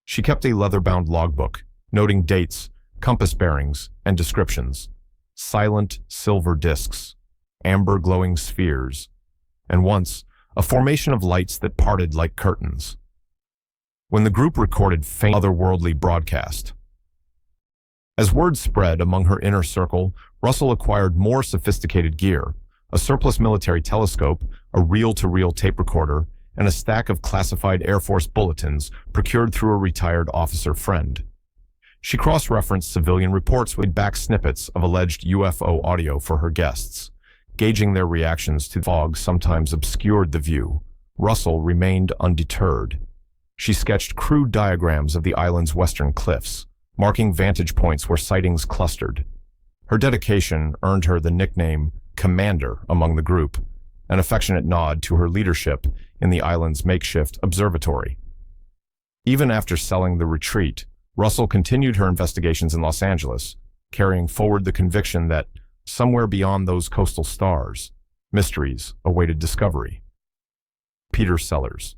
She kept a leather-bound logbook, noting dates, compass bearings, and descriptions. Silent silver discs, amber glowing spheres, and once, a formation of lights that parted like curtains. When the group recorded faint otherworldly broadcast. As word spread among her inner circle, Russell acquired more sophisticated gear, a surplus military telescope, a reel-to-reel tape recorder, and a stack of classified Air Force bulletins procured through a retired officer friend. She cross-referenced civilian reports with back snippets of alleged UFO audio for her guests. Gauging their reactions to fog sometimes obscured the view. Russell remained undeterred. She sketched crude diagrams of the island's western cliffs, marking vantage points where sightings clustered. Her dedication earned her the nickname Commander among the group, an affectionate nod to her leadership in the island's makeshift observatory. Even after selling the retreat, Russell continued her investigations in Los Angeles, carrying forward the conviction that somewhere beyond those coastal stars, mysteries awaited discovery. Peter Sellers.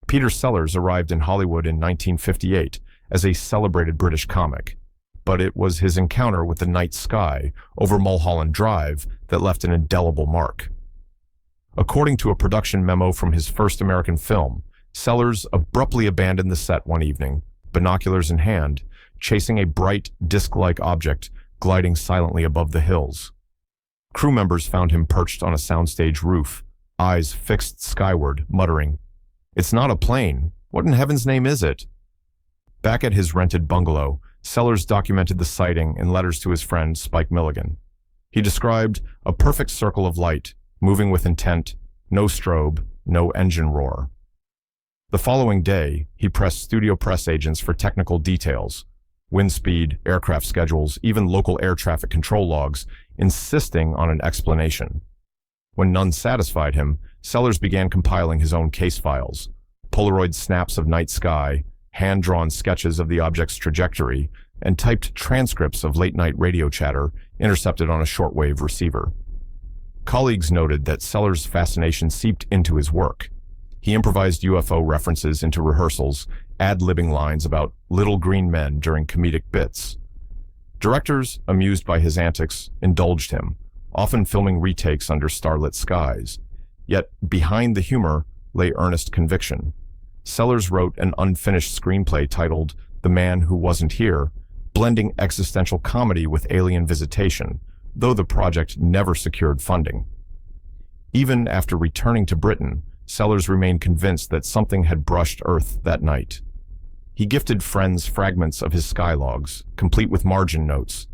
Peter Sellers arrived in Hollywood in 1958 as a celebrated British comic, but it was his encounter with the night sky over Mulholland Drive that left an indelible mark. According to a production memo from his first American film, Sellers abruptly abandoned the set one evening, binoculars in hand, chasing a bright, disc-like object gliding silently above the hills. Crew members found him perched on a soundstage roof, eyes fixed skyward, muttering, "It's not a plane. What in heaven's name is it?" Back at his rented bungalow, Sellers documented the sighting in letters to his friend Spike Milligan. He described a perfect circle of light, moving with intent, no strobe, no engine roar. The following day, he pressed studio press agents for technical details, wind speed, aircraft schedules, even local air traffic control logs, insisting on an explanation. When none satisfied him, Sellers began compiling his own case files, Polaroid snaps of night sky, hand-drawn sketches of the object's trajectory, and typed transcripts of late-night radio chatter intercepted on a shortwave receiver. Colleagues noted that Sellers' fascination seeped into his work. He improvised UFO references into rehearsals, ad-libbing lines about little green men during comedic bits. Directors, amused by his antics, indulged him, often filming retakes under starlit skies. Yet behind the humor lay earnest conviction. Sellers wrote an unfinished screenplay titled The Man Who Wasn't Here, blending existential comedy with alien visitation, though the project never secured funding. Even after returning to Britain, Sellers remained convinced that something had brushed Earth that night. He gifted friends fragments of his skylogs, complete with margin notes.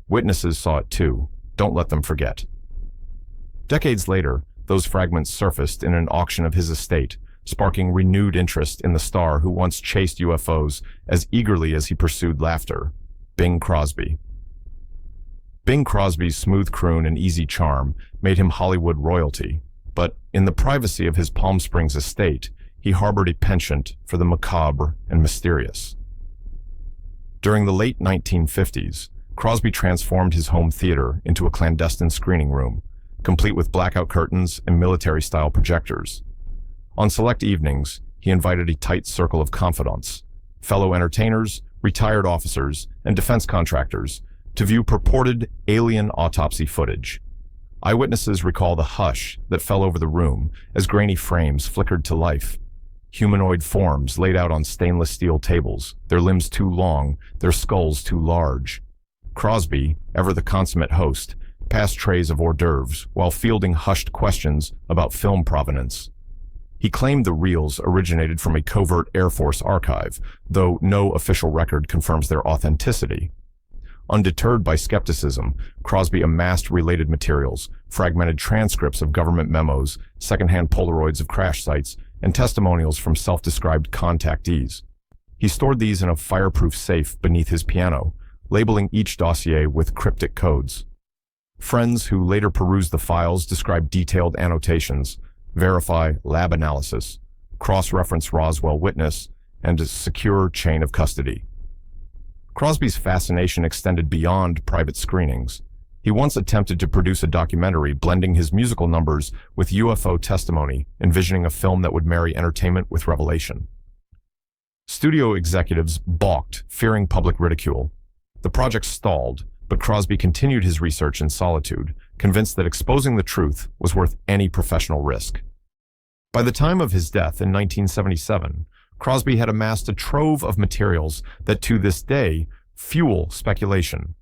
Witnesses saw it too. Don't let them forget. Decades later, those fragments surfaced in an auction of his estate, sparking renewed interest in the star who once chased UFOs as eagerly as he pursued laughter, Bing Crosby. Bing Crosby's smooth croon and easy charm made him Hollywood royalty, but in the privacy of his Palm Springs estate, he harbored a penchant for the macabre and mysterious. During the late 1950s, Crosby transformed his home theater into a clandestine screening room, complete with blackout curtains and military-style projectors. On select evenings, he invited a tight circle of confidants, fellow entertainers, retired officers, and defense contractors, to view purported alien autopsy footage. Eyewitnesses recall the hush that fell over the room as grainy frames flickered to life. Humanoid forms laid out on stainless steel tables, their limbs too long, their skulls too large. Crosby, ever the consummate host, passed trays of hors d'oeuvres while fielding hushed questions about film provenance. He claimed the reels originated from a covert Air Force archive, though no official record confirms their authenticity. Undeterred by skepticism, Crosby amassed related materials, fragmented transcripts of government memos, secondhand Polaroids of crash sites, and testimonials from self-described contactees. He stored these in a fireproof safe beneath his piano, labeling each dossier with cryptic codes. Friends who later perused the files described detailed annotations, verify lab analysis, cross-reference Roswell witness, and a secure chain of custody. Crosby's fascination extended beyond private screenings. He once attempted to produce a documentary blending his musical numbers with UFO testimony, envisioning a film that would marry entertainment with revelation. Studio executives balked, fearing public ridicule. The project stalled, but Crosby continued his research in solitude, convinced that exposing the truth was worth any professional risk. By the time of his death in 1977, Crosby had amassed a trove of materials that to this day fuel speculation.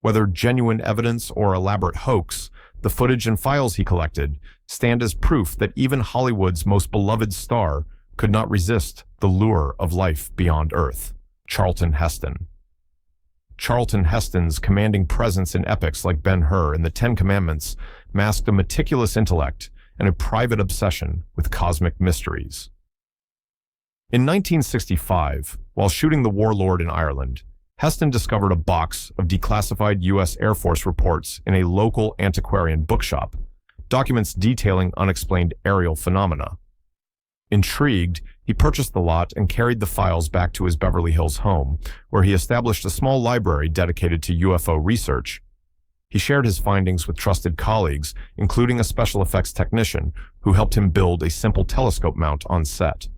Whether genuine evidence or elaborate hoax, the footage and files he collected stand as proof that even Hollywood's most beloved star could not resist the lure of life beyond Earth, Charlton Heston. Charlton Heston's commanding presence in epics like Ben-Hur and the Ten Commandments masked a meticulous intellect and a private obsession with cosmic mysteries. In 1965, while shooting The Warlord in Ireland, Heston discovered a box of declassified U.S. Air Force reports in a local antiquarian bookshop, documents detailing unexplained aerial phenomena. Intrigued, he purchased the lot and carried the files back to his Beverly Hills home, where he established a small library dedicated to UFO research. He shared his findings with trusted colleagues, including a special effects technician who helped him build a simple telescope mount on set.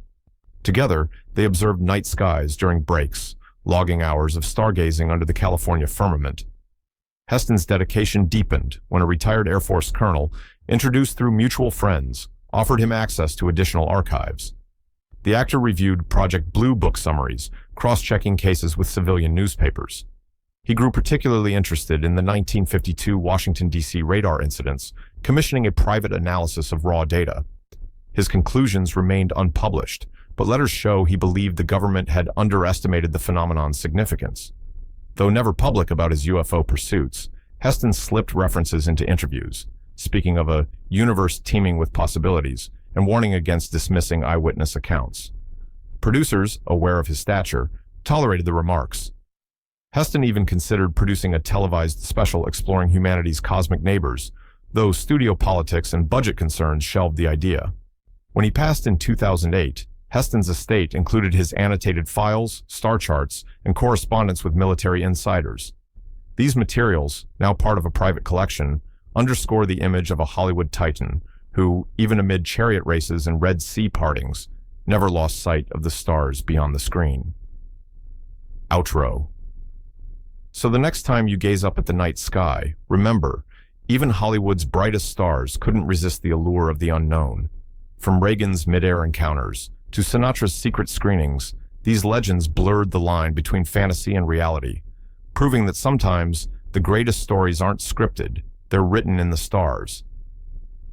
Together, they observed night skies during breaks, logging hours of stargazing under the California firmament. Heston's dedication deepened when a retired Air Force colonel, introduced through mutual friends, offered him access to additional archives. The actor reviewed Project Blue book summaries, cross-checking cases with civilian newspapers. He grew particularly interested in the 1952 Washington, D.C. radar incidents, commissioning a private analysis of raw data. His conclusions remained unpublished, but letters show he believed the government had underestimated the phenomenon's significance. Though never public about his UFO pursuits, Heston slipped references into interviews, speaking of a universe teeming with possibilities and warning against dismissing eyewitness accounts. Producers, aware of his stature, tolerated the remarks. Heston even considered producing a televised special exploring humanity's cosmic neighbors, though studio politics and budget concerns shelved the idea. When he passed in 2008, Heston's estate included his annotated files, star charts, and correspondence with military insiders. These materials, now part of a private collection, underscore the image of a Hollywood titan who, even amid chariot races and Red Sea partings, never lost sight of the stars beyond the screen. Outro. So the next time you gaze up at the night sky, remember, even Hollywood's brightest stars couldn't resist the allure of the unknown. From Reagan's mid-air encounters to Sinatra's secret screenings, these legends blurred the line between fantasy and reality, proving that sometimes the greatest stories aren't scripted, they're written in the stars.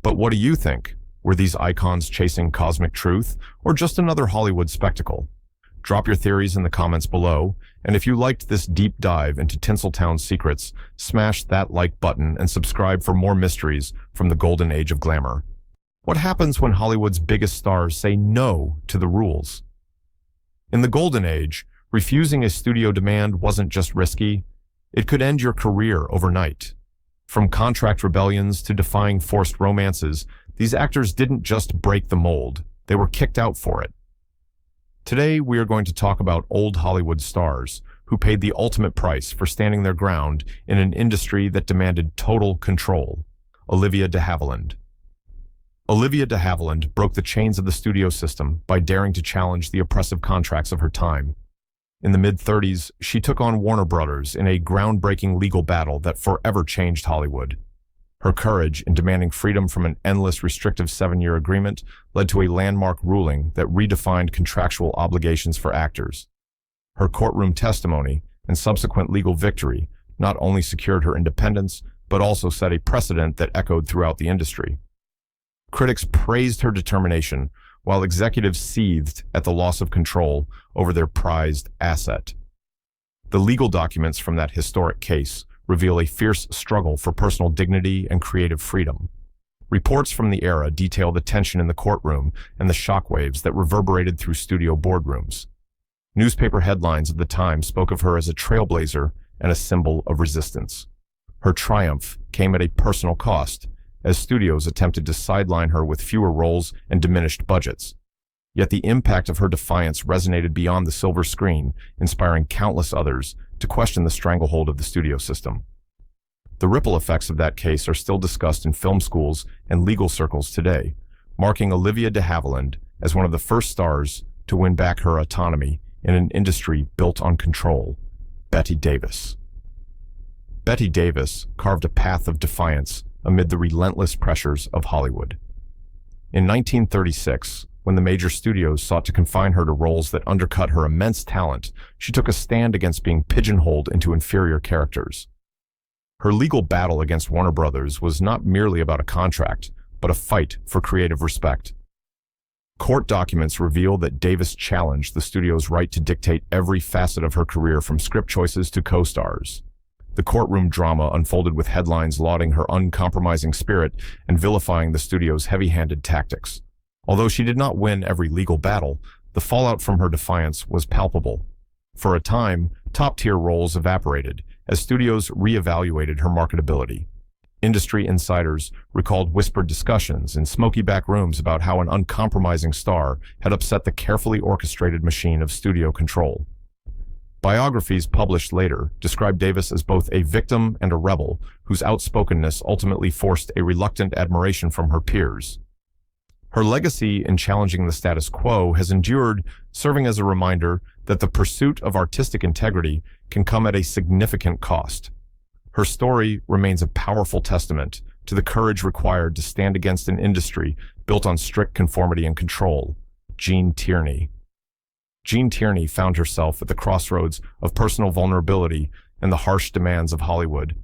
But what do you think? Were these icons chasing cosmic truth, or just another Hollywood spectacle? Drop your theories in the comments below, and if you liked this deep dive into Tinseltown's secrets, smash that like button and subscribe for more mysteries from the golden age of glamour. What happens when Hollywood's biggest stars say no to the rules? In the golden age, refusing a studio demand wasn't just risky, it could end your career overnight. From contract rebellions to defying forced romances, these actors didn't just break the mold, they were kicked out for it. Today, we are going to talk about old Hollywood stars who paid the ultimate price for standing their ground in an industry that demanded total control: Olivia de Havilland. Olivia de Havilland broke the chains of the studio system by daring to challenge the oppressive contracts of her time. In the mid-30s, she took on Warner Brothers in a groundbreaking legal battle that forever changed Hollywood. Her courage in demanding freedom from an endless restrictive 7-year agreement led to a landmark ruling that redefined contractual obligations for actors. Her courtroom testimony and subsequent legal victory not only secured her independence, but also set a precedent that echoed throughout the industry. Critics praised her determination, while executives seethed at the loss of control over their prized asset. The legal documents from that historic case reveal a fierce struggle for personal dignity and creative freedom. Reports from the era detail the tension in the courtroom and the shockwaves that reverberated through studio boardrooms. Newspaper headlines of the time spoke of her as a trailblazer and a symbol of resistance. Her triumph came at a personal cost, as studios attempted to sideline her with fewer roles and diminished budgets. Yet the impact of her defiance resonated beyond the silver screen, inspiring countless others to question the stranglehold of the studio system. The ripple effects of that case are still discussed in film schools and legal circles today, marking Olivia de Havilland as one of the first stars to win back her autonomy in an industry built on control: Bette Davis. Bette Davis carved a path of defiance amid the relentless pressures of Hollywood. In 1936, when the major studios sought to confine her to roles that undercut her immense talent, she took a stand against being pigeonholed into inferior characters. Her legal battle against Warner Brothers was not merely about a contract, but a fight for creative respect. Court documents reveal that Davis challenged the studio's right to dictate every facet of her career, from script choices to co-stars. The courtroom drama unfolded with headlines lauding her uncompromising spirit and vilifying the studio's heavy-handed tactics. Although she did not win every legal battle, the fallout from her defiance was palpable. For a time, top-tier roles evaporated as studios re-evaluated her marketability. Industry insiders recalled whispered discussions in smoky back rooms about how an uncompromising star had upset the carefully orchestrated machine of studio control. Biographies published later described Davis as both a victim and a rebel, whose outspokenness ultimately forced a reluctant admiration from her peers. Her legacy in challenging the status quo has endured, serving as a reminder that the pursuit of artistic integrity can come at a significant cost. Her story remains a powerful testament to the courage required to stand against an industry built on strict conformity and control. Jean Tierney. Jean Tierney found herself at the crossroads of personal vulnerability and the harsh demands of Hollywood.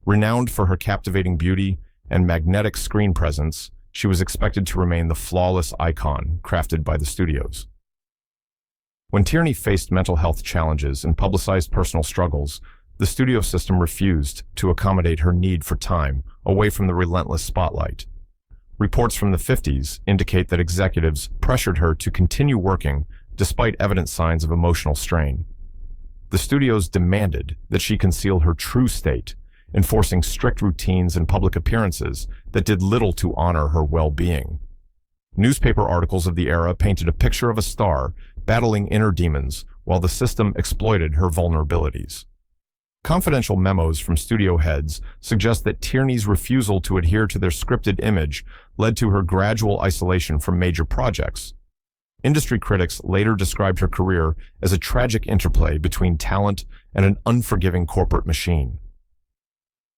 Renowned for her captivating beauty and magnetic screen presence, she was expected to remain the flawless icon crafted by the studios. When Tierney faced mental health challenges and publicized personal struggles, the studio system refused to accommodate her need for time away from the relentless spotlight. Reports from the 50s indicate that executives pressured her to continue working despite evident signs of emotional strain. The studios demanded that she conceal her true state, enforcing strict routines and public appearances that did little to honor her well-being. Newspaper articles of the era painted a picture of a star battling inner demons while the system exploited her vulnerabilities. Confidential memos from studio heads suggest that Tierney's refusal to adhere to their scripted image led to her gradual isolation from major projects. Industry critics later described her career as a tragic interplay between talent and an unforgiving corporate machine.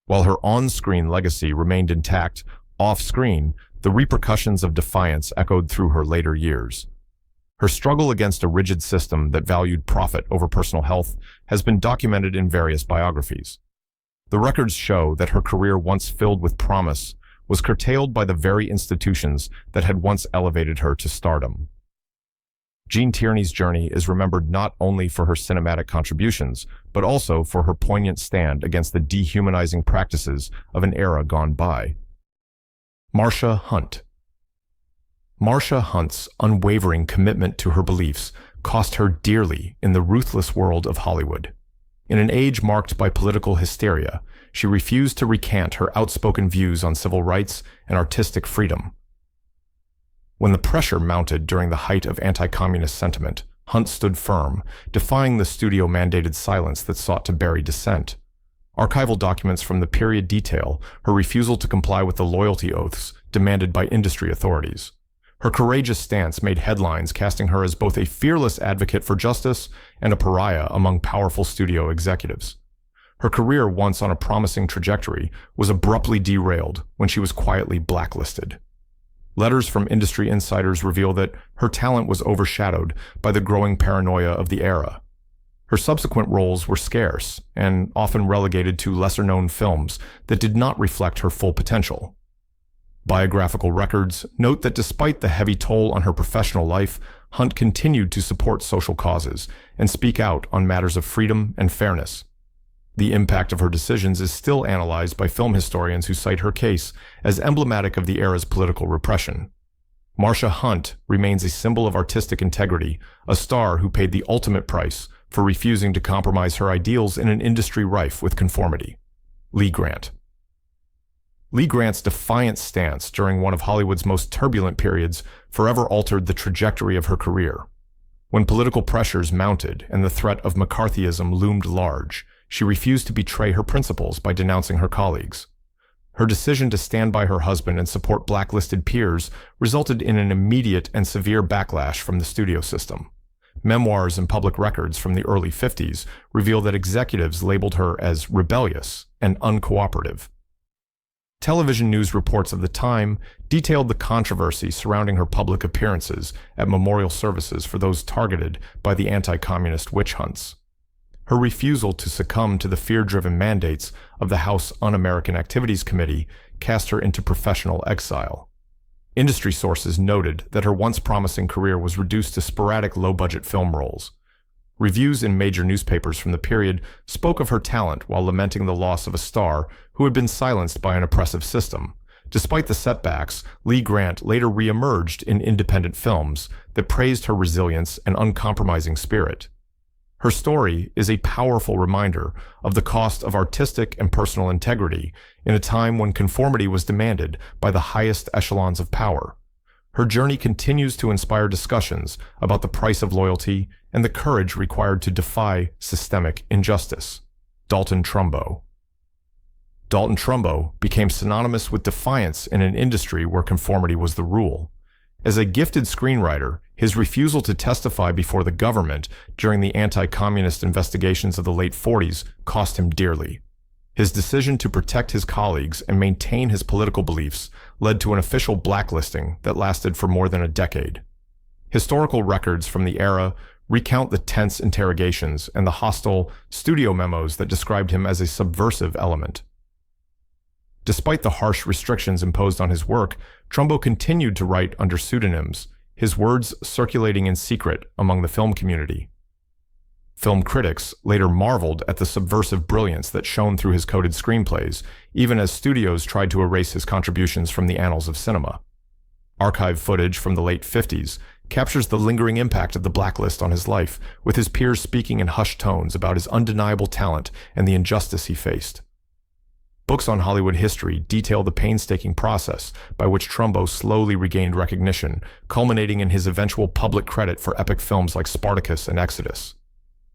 While her on-screen legacy remained intact, off-screen, the repercussions of defiance echoed through her later years. Her struggle against a rigid system that valued profit over personal health has been documented in various biographies. The records show that her career, once filled with promise, was curtailed by the very institutions that had once elevated her to stardom. Jean Tierney's journey is remembered not only for her cinematic contributions, but also for her poignant stand against the dehumanizing practices of an era gone by. Marsha Hunt. Marsha Hunt's unwavering commitment to her beliefs cost her dearly in the ruthless world of Hollywood. In an age marked by political hysteria, she refused to recant her outspoken views on civil rights and artistic freedom. When the pressure mounted during the height of anti-communist sentiment, Hunt stood firm, defying the studio-mandated silence that sought to bury dissent. Archival documents from the period detail her refusal to comply with the loyalty oaths demanded by industry authorities. Her courageous stance made headlines, casting her as both a fearless advocate for justice and a pariah among powerful studio executives. Her career, once on a promising trajectory, was abruptly derailed when she was quietly blacklisted. Letters from industry insiders reveal that her talent was overshadowed by the growing paranoia of the era. Her subsequent roles were scarce and often relegated to lesser-known films that did not reflect her full potential. Biographical records note that despite the heavy toll on her professional life, Hunt continued to support social causes and speak out on matters of freedom and fairness. The impact of her decisions is still analyzed by film historians who cite her case as emblematic of the era's political repression. Marsha Hunt remains a symbol of artistic integrity, a star who paid the ultimate price for refusing to compromise her ideals in an industry rife with conformity. Lee Grant. Lee Grant's defiant stance during one of Hollywood's most turbulent periods forever altered the trajectory of her career. When political pressures mounted and the threat of McCarthyism loomed large, she refused to betray her principles by denouncing her colleagues. Her decision to stand by her husband and support blacklisted peers resulted in an immediate and severe backlash from the studio system. Memoirs and public records from the early 50s reveal that executives labeled her as rebellious and uncooperative. Television news reports of the time detailed the controversy surrounding her public appearances at memorial services for those targeted by the anti-communist witch hunts. Her refusal to succumb to the fear-driven mandates of the House Un-American Activities Committee cast her into professional exile. Industry sources noted that her once promising career was reduced to sporadic low-budget film roles. Reviews in major newspapers from the period spoke of her talent while lamenting the loss of a star who had been silenced by an oppressive system. Despite the setbacks, Lee Grant later re-emerged in independent films that praised her resilience and uncompromising spirit. Her story is a powerful reminder of the cost of artistic and personal integrity in a time when conformity was demanded by the highest echelons of power. Her journey continues to inspire discussions about the price of loyalty and the courage required to defy systemic injustice. Dalton Trumbo. Dalton Trumbo became synonymous with defiance in an industry where conformity was the rule. As a gifted screenwriter, his refusal to testify before the government during the anti-communist investigations of the late 40s cost him dearly. His decision to protect his colleagues and maintain his political beliefs led to an official blacklisting that lasted for more than a decade. Historical records from the era recount the tense interrogations and the hostile studio memos that described him as a subversive element. Despite the harsh restrictions imposed on his work, Trumbo continued to write under pseudonyms, his words circulating in secret among the film community. Film critics later marveled at the subversive brilliance that shone through his coded screenplays, even as studios tried to erase his contributions from the annals of cinema. Archive footage from the late 50s captures the lingering impact of the blacklist on his life, with his peers speaking in hushed tones about his undeniable talent and the injustice he faced. Books on Hollywood history detail the painstaking process by which Trumbo slowly regained recognition, culminating in his eventual public credit for epic films like Spartacus and Exodus.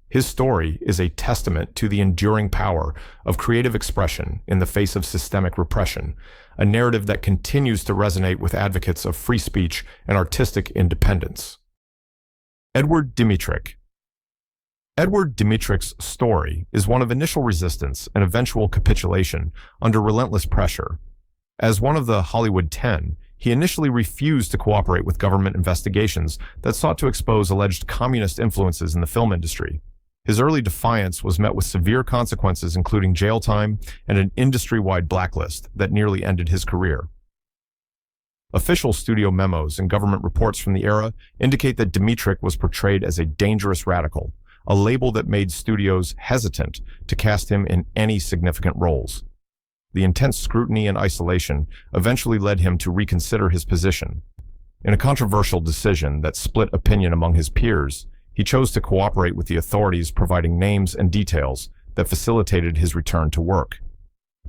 His story is a testament to the enduring power of creative expression in the face of systemic repression, a narrative that continues to resonate with advocates of free speech and artistic independence. Edward Dmytryk. Edward Dmytryk's story is one of initial resistance and eventual capitulation under relentless pressure. As one of the Hollywood 10, he initially refused to cooperate with government investigations that sought to expose alleged communist influences in the film industry. His early defiance was met with severe consequences, including jail time and an industry-wide blacklist that nearly ended his career. Official studio memos and government reports from the era indicate that Dmytryk was portrayed as a dangerous radical, a label that made studios hesitant to cast him in any significant roles. The intense scrutiny and isolation eventually led him to reconsider his position. In a controversial decision that split opinion among his peers, he chose to cooperate with the authorities, providing names and details that facilitated his return to work.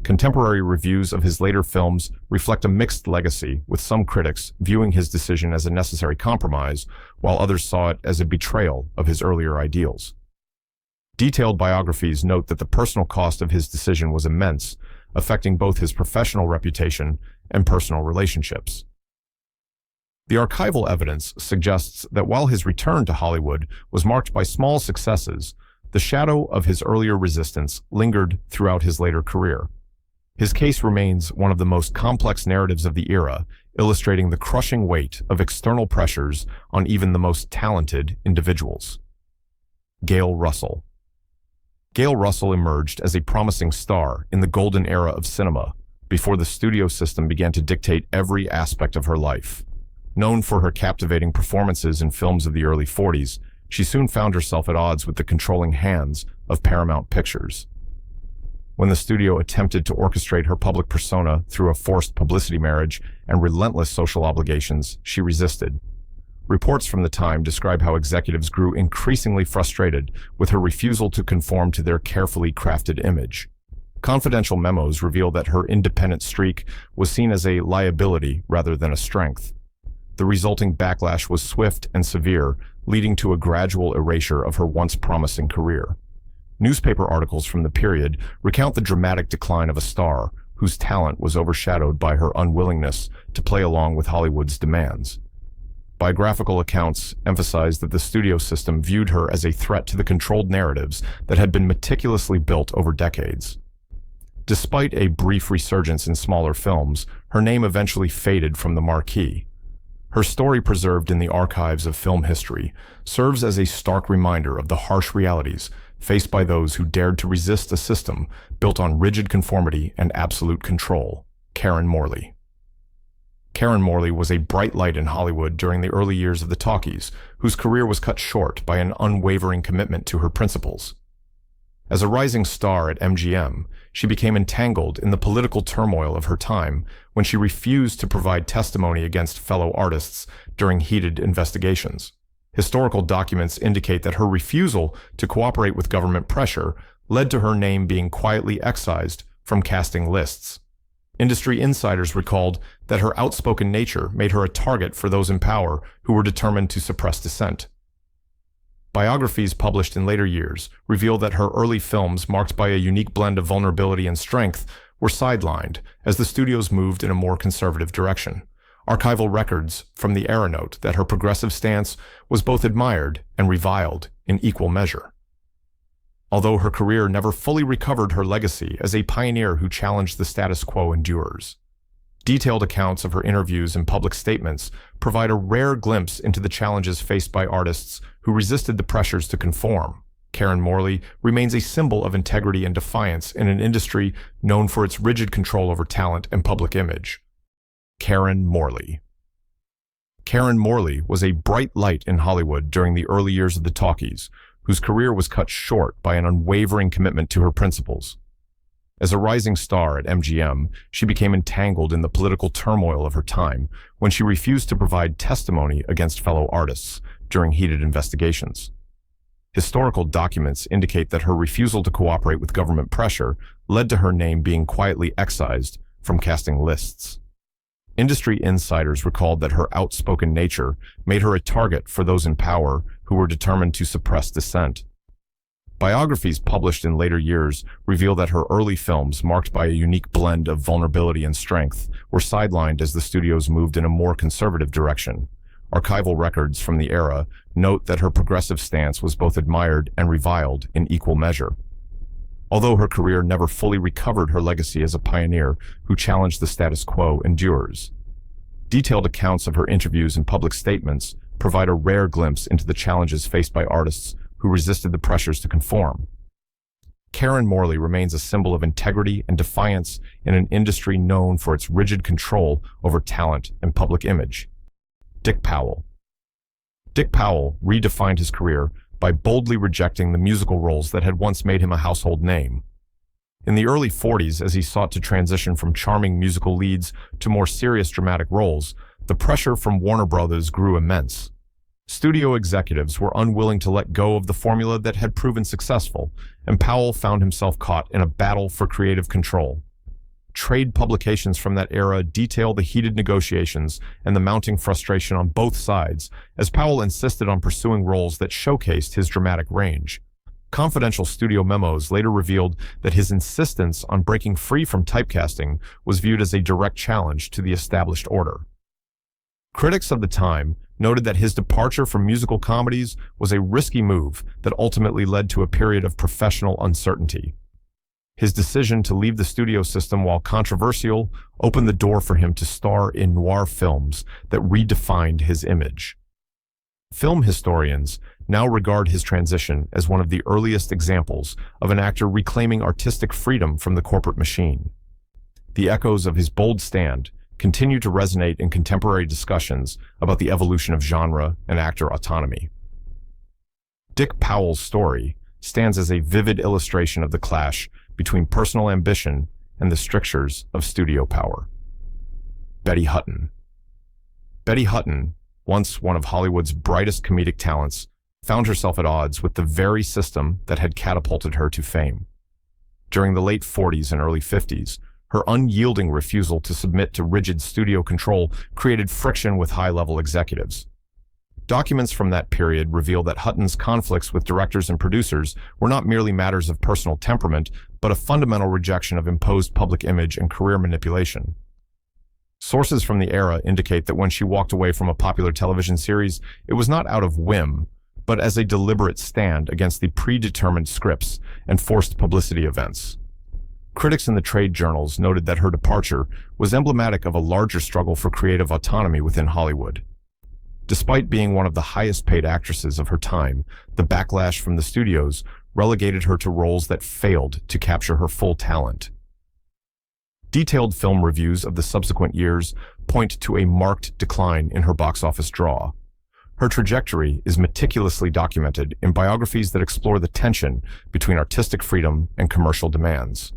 Contemporary reviews of his later films reflect a mixed legacy, with some critics viewing his decision as a necessary compromise, while others saw it as a betrayal of his earlier ideals. Detailed biographies note that the personal cost of his decision was immense, affecting both his professional reputation and personal relationships. The archival evidence suggests that while his return to Hollywood was marked by small successes, the shadow of his earlier resistance lingered throughout his later career. His case remains one of the most complex narratives of the era, illustrating the crushing weight of external pressures on even the most talented individuals. Gail Russell. Gail Russell emerged as a promising star in the golden era of cinema, before the studio system began to dictate every aspect of her life. Known for her captivating performances in films of the early 40s, she soon found herself at odds with the controlling hands of Paramount Pictures. When the studio attempted to orchestrate her public persona through a forced publicity marriage and relentless social obligations, she resisted. Reports from the time describe how executives grew increasingly frustrated with her refusal to conform to their carefully crafted image. Confidential memos reveal that her independent streak was seen as a liability rather than a strength. The resulting backlash was swift and severe, leading to a gradual erasure of her once promising career. Newspaper articles from the period recount the dramatic decline of a star whose talent was overshadowed by her unwillingness to play along with Hollywood's demands. Biographical accounts emphasize that the studio system viewed her as a threat to the controlled narratives that had been meticulously built over decades. Despite a brief resurgence in smaller films, her name eventually faded from the marquee. Her story, preserved in the archives of film history, serves as a stark reminder of the harsh realities faced by those who dared to resist a system built on rigid conformity and absolute control. Karen Morley. Karen Morley was a bright light in Hollywood during the early years of the talkies, whose career was cut short by an unwavering commitment to her principles. As a rising star at MGM, she became entangled in the political turmoil of her time when she refused to provide testimony against fellow artists during heated investigations. Historical documents indicate that her refusal to cooperate with government pressure led to her name being quietly excised from casting lists. Industry insiders recalled that her outspoken nature made her a target for those in power who were determined to suppress dissent. Biographies published in later years reveal that her early films, marked by a unique blend of vulnerability and strength, were sidelined as the studios moved in a more conservative direction. Archival records from the era note that her progressive stance was both admired and reviled in equal measure. Although her career never fully recovered her legacy as a pioneer who challenged the status quo endures. Detailed accounts of her interviews and public statements provide a rare glimpse into the challenges faced by artists who resisted the pressures to conform. Karen Morley remains a symbol of integrity and defiance in an industry known for its rigid control over talent and public image. Karen Morley. Karen Morley was a bright light in Hollywood during the early years of the talkies, whose career was cut short by an unwavering commitment to her principles. As a rising star at MGM, she became entangled in the political turmoil of her time when she refused to provide testimony against fellow artists during heated investigations. Historical documents indicate that her refusal to cooperate with government pressure led to her name being quietly excised from casting lists. Industry insiders recalled that her outspoken nature made her a target for those in power who were determined to suppress dissent. Biographies published in later years reveal that her early films, marked by a unique blend of vulnerability and strength, were sidelined as the studios moved in a more conservative direction. Archival records from the era note that her progressive stance was both admired and reviled in equal measure. Although her career never fully recovered her legacy as a pioneer who challenged the status quo endures. Detailed accounts of her interviews and public statements provide a rare glimpse into the challenges faced by artists who resisted the pressures to conform. Karen Morley remains a symbol of integrity and defiance in an industry known for its rigid control over talent and public image. Dick Powell. Dick Powell redefined his career by boldly rejecting the musical roles that had once made him a household name. In the early 40s, as he sought to transition from charming musical leads to more serious dramatic roles, the pressure from Warner Brothers grew immense. Studio executives were unwilling to let go of the formula that had proven successful, and Powell found himself caught in a battle for creative control. trade publications from that era detail the heated negotiations and the mounting frustration on both sides, as Powell insisted on pursuing roles that showcased his dramatic range. Confidential studio memos later revealed that his insistence on breaking free from typecasting was viewed as a direct challenge to the established order. Critics of the time noted that his departure from musical comedies was a risky move that ultimately led to a period of professional uncertainty. His decision to leave the studio system, while controversial, opened the door for him to star in noir films that redefined his image. Film historians now regard his transition as one of the earliest examples of an actor reclaiming artistic freedom from the corporate machine. The echoes of his bold stand continue to resonate in contemporary discussions about the evolution of genre and actor autonomy. Dick Powell's story stands as a vivid illustration of the clash between personal ambition and the strictures of studio power. Betty Hutton. Betty Hutton, once one of Hollywood's brightest comedic talents, found herself at odds with the very system that had catapulted her to fame. During the late 40s and early 50s, her unyielding refusal to submit to rigid studio control created friction with high-level executives. Documents from that period reveal that Hutton's conflicts with directors and producers were not merely matters of personal temperament, but a fundamental rejection of imposed public image and career manipulation. Sources from the era indicate that when she walked away from a popular television series, it was not out of whim, but as a deliberate stand against the predetermined scripts and forced publicity events. Critics in the trade journals noted that her departure was emblematic of a larger struggle for creative autonomy within Hollywood. Despite being one of the highest-paid actresses of her time, the backlash from the studios relegated her to roles that failed to capture her full talent. Detailed film reviews of the subsequent years point to a marked decline in her box office draw. Her trajectory is meticulously documented in biographies that explore the tension between artistic freedom and commercial demands.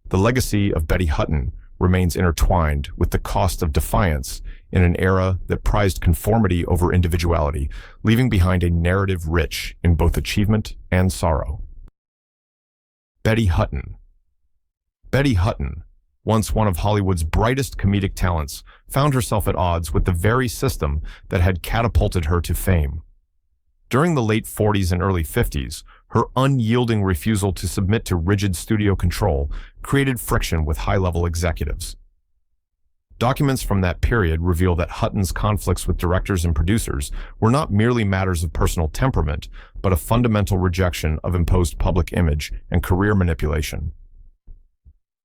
The legacy of Betty Hutton remains intertwined with the cost of defiance in an era that prized conformity over individuality, leaving behind a narrative rich in both achievement and sorrow. Betty Hutton. Betty Hutton, once one of Hollywood's brightest comedic talents, found herself at odds with the very system that had catapulted her to fame. During the late 40s and early 50s, her unyielding refusal to submit to rigid studio control created friction with high-level executives. Documents from that period reveal that Hutton's conflicts with directors and producers were not merely matters of personal temperament, but a fundamental rejection of imposed public image and career manipulation.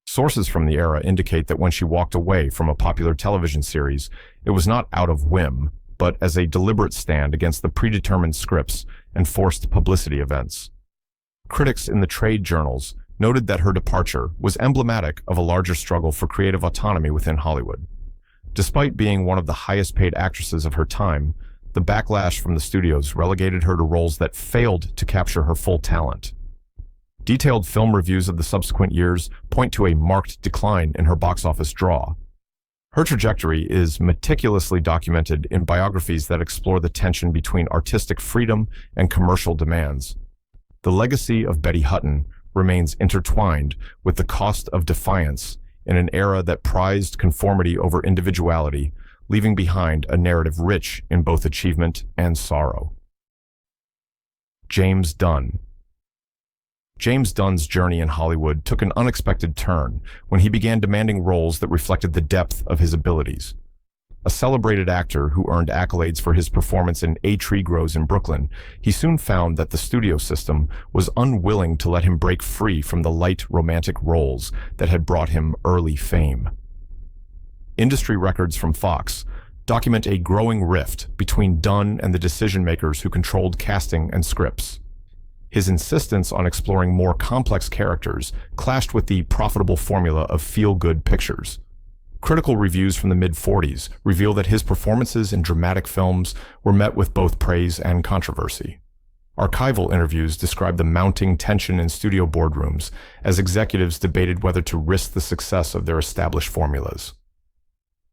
Sources from the era indicate that when she walked away from a popular television series, it was not out of whim, but as a deliberate stand against the predetermined scripts and forced publicity events. Critics in the trade journals noted that her departure was emblematic of a larger struggle for creative autonomy within Hollywood. Despite being one of the highest-paid actresses of her time, the backlash from the studios relegated her to roles that failed to capture her full talent. Detailed film reviews of the subsequent years point to a marked decline in her box office draw. Her trajectory is meticulously documented in biographies that explore the tension between artistic freedom and commercial demands. The legacy of Betty Hutton remains intertwined with the cost of defiance in an era that prized conformity over individuality, leaving behind a narrative rich in both achievement and sorrow. James Dunn. James Dunn's journey in Hollywood took an unexpected turn when he began demanding roles that reflected the depth of his abilities. A celebrated actor who earned accolades for his performance in A Tree Grows in Brooklyn, he soon found that the studio system was unwilling to let him break free from the light romantic roles that had brought him early fame. Industry records from Fox document a growing rift between Dunn and the decision-makers who controlled casting and scripts. His insistence on exploring more complex characters clashed with the profitable formula of feel-good pictures. Critical reviews from the mid-40s reveal that his performances in dramatic films were met with both praise and controversy. Archival interviews describe the mounting tension in studio boardrooms as executives debated whether to risk the success of their established formulas.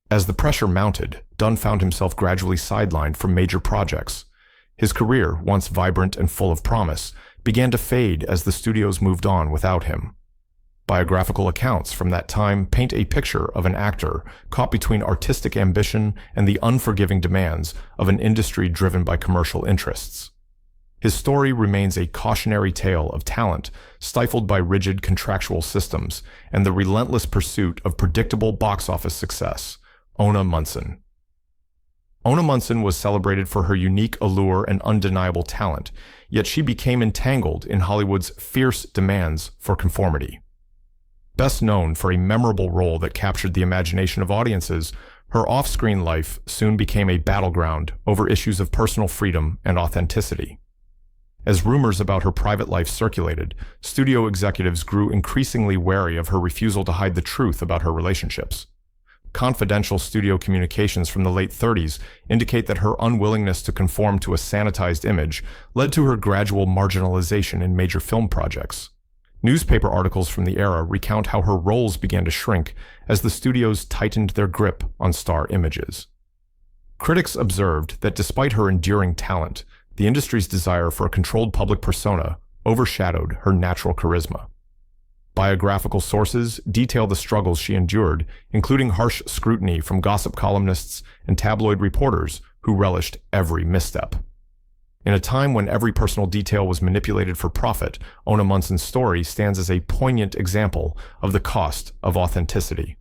As the pressure mounted, Dunn found himself gradually sidelined from major projects. His career, once vibrant and full of promise, began to fade as the studios moved on without him. Biographical accounts from that time paint a picture of an actor caught between artistic ambition and the unforgiving demands of an industry driven by commercial interests. His story remains a cautionary tale of talent stifled by rigid contractual systems and the relentless pursuit of predictable box office success. Ona Munson. Ona Munson was celebrated for her unique allure and undeniable talent, yet she became entangled in Hollywood's fierce demands for conformity. Best known for a memorable role that captured the imagination of audiences, her off-screen life soon became a battleground over issues of personal freedom and authenticity. As rumors about her private life circulated, studio executives grew increasingly wary of her refusal to hide the truth about her relationships. Confidential studio communications from the late 30s indicate that her unwillingness to conform to a sanitized image led to her gradual marginalization in major film projects. Newspaper articles from the era recount how her roles began to shrink as the studios tightened their grip on star images. Critics observed that despite her enduring talent, the industry's desire for a controlled public persona overshadowed her natural charisma. Biographical sources detail the struggles she endured, including harsh scrutiny from gossip columnists and tabloid reporters who relished every misstep. In a time when every personal detail was manipulated for profit, Ona Munson's story stands as a poignant example of the cost of authenticity.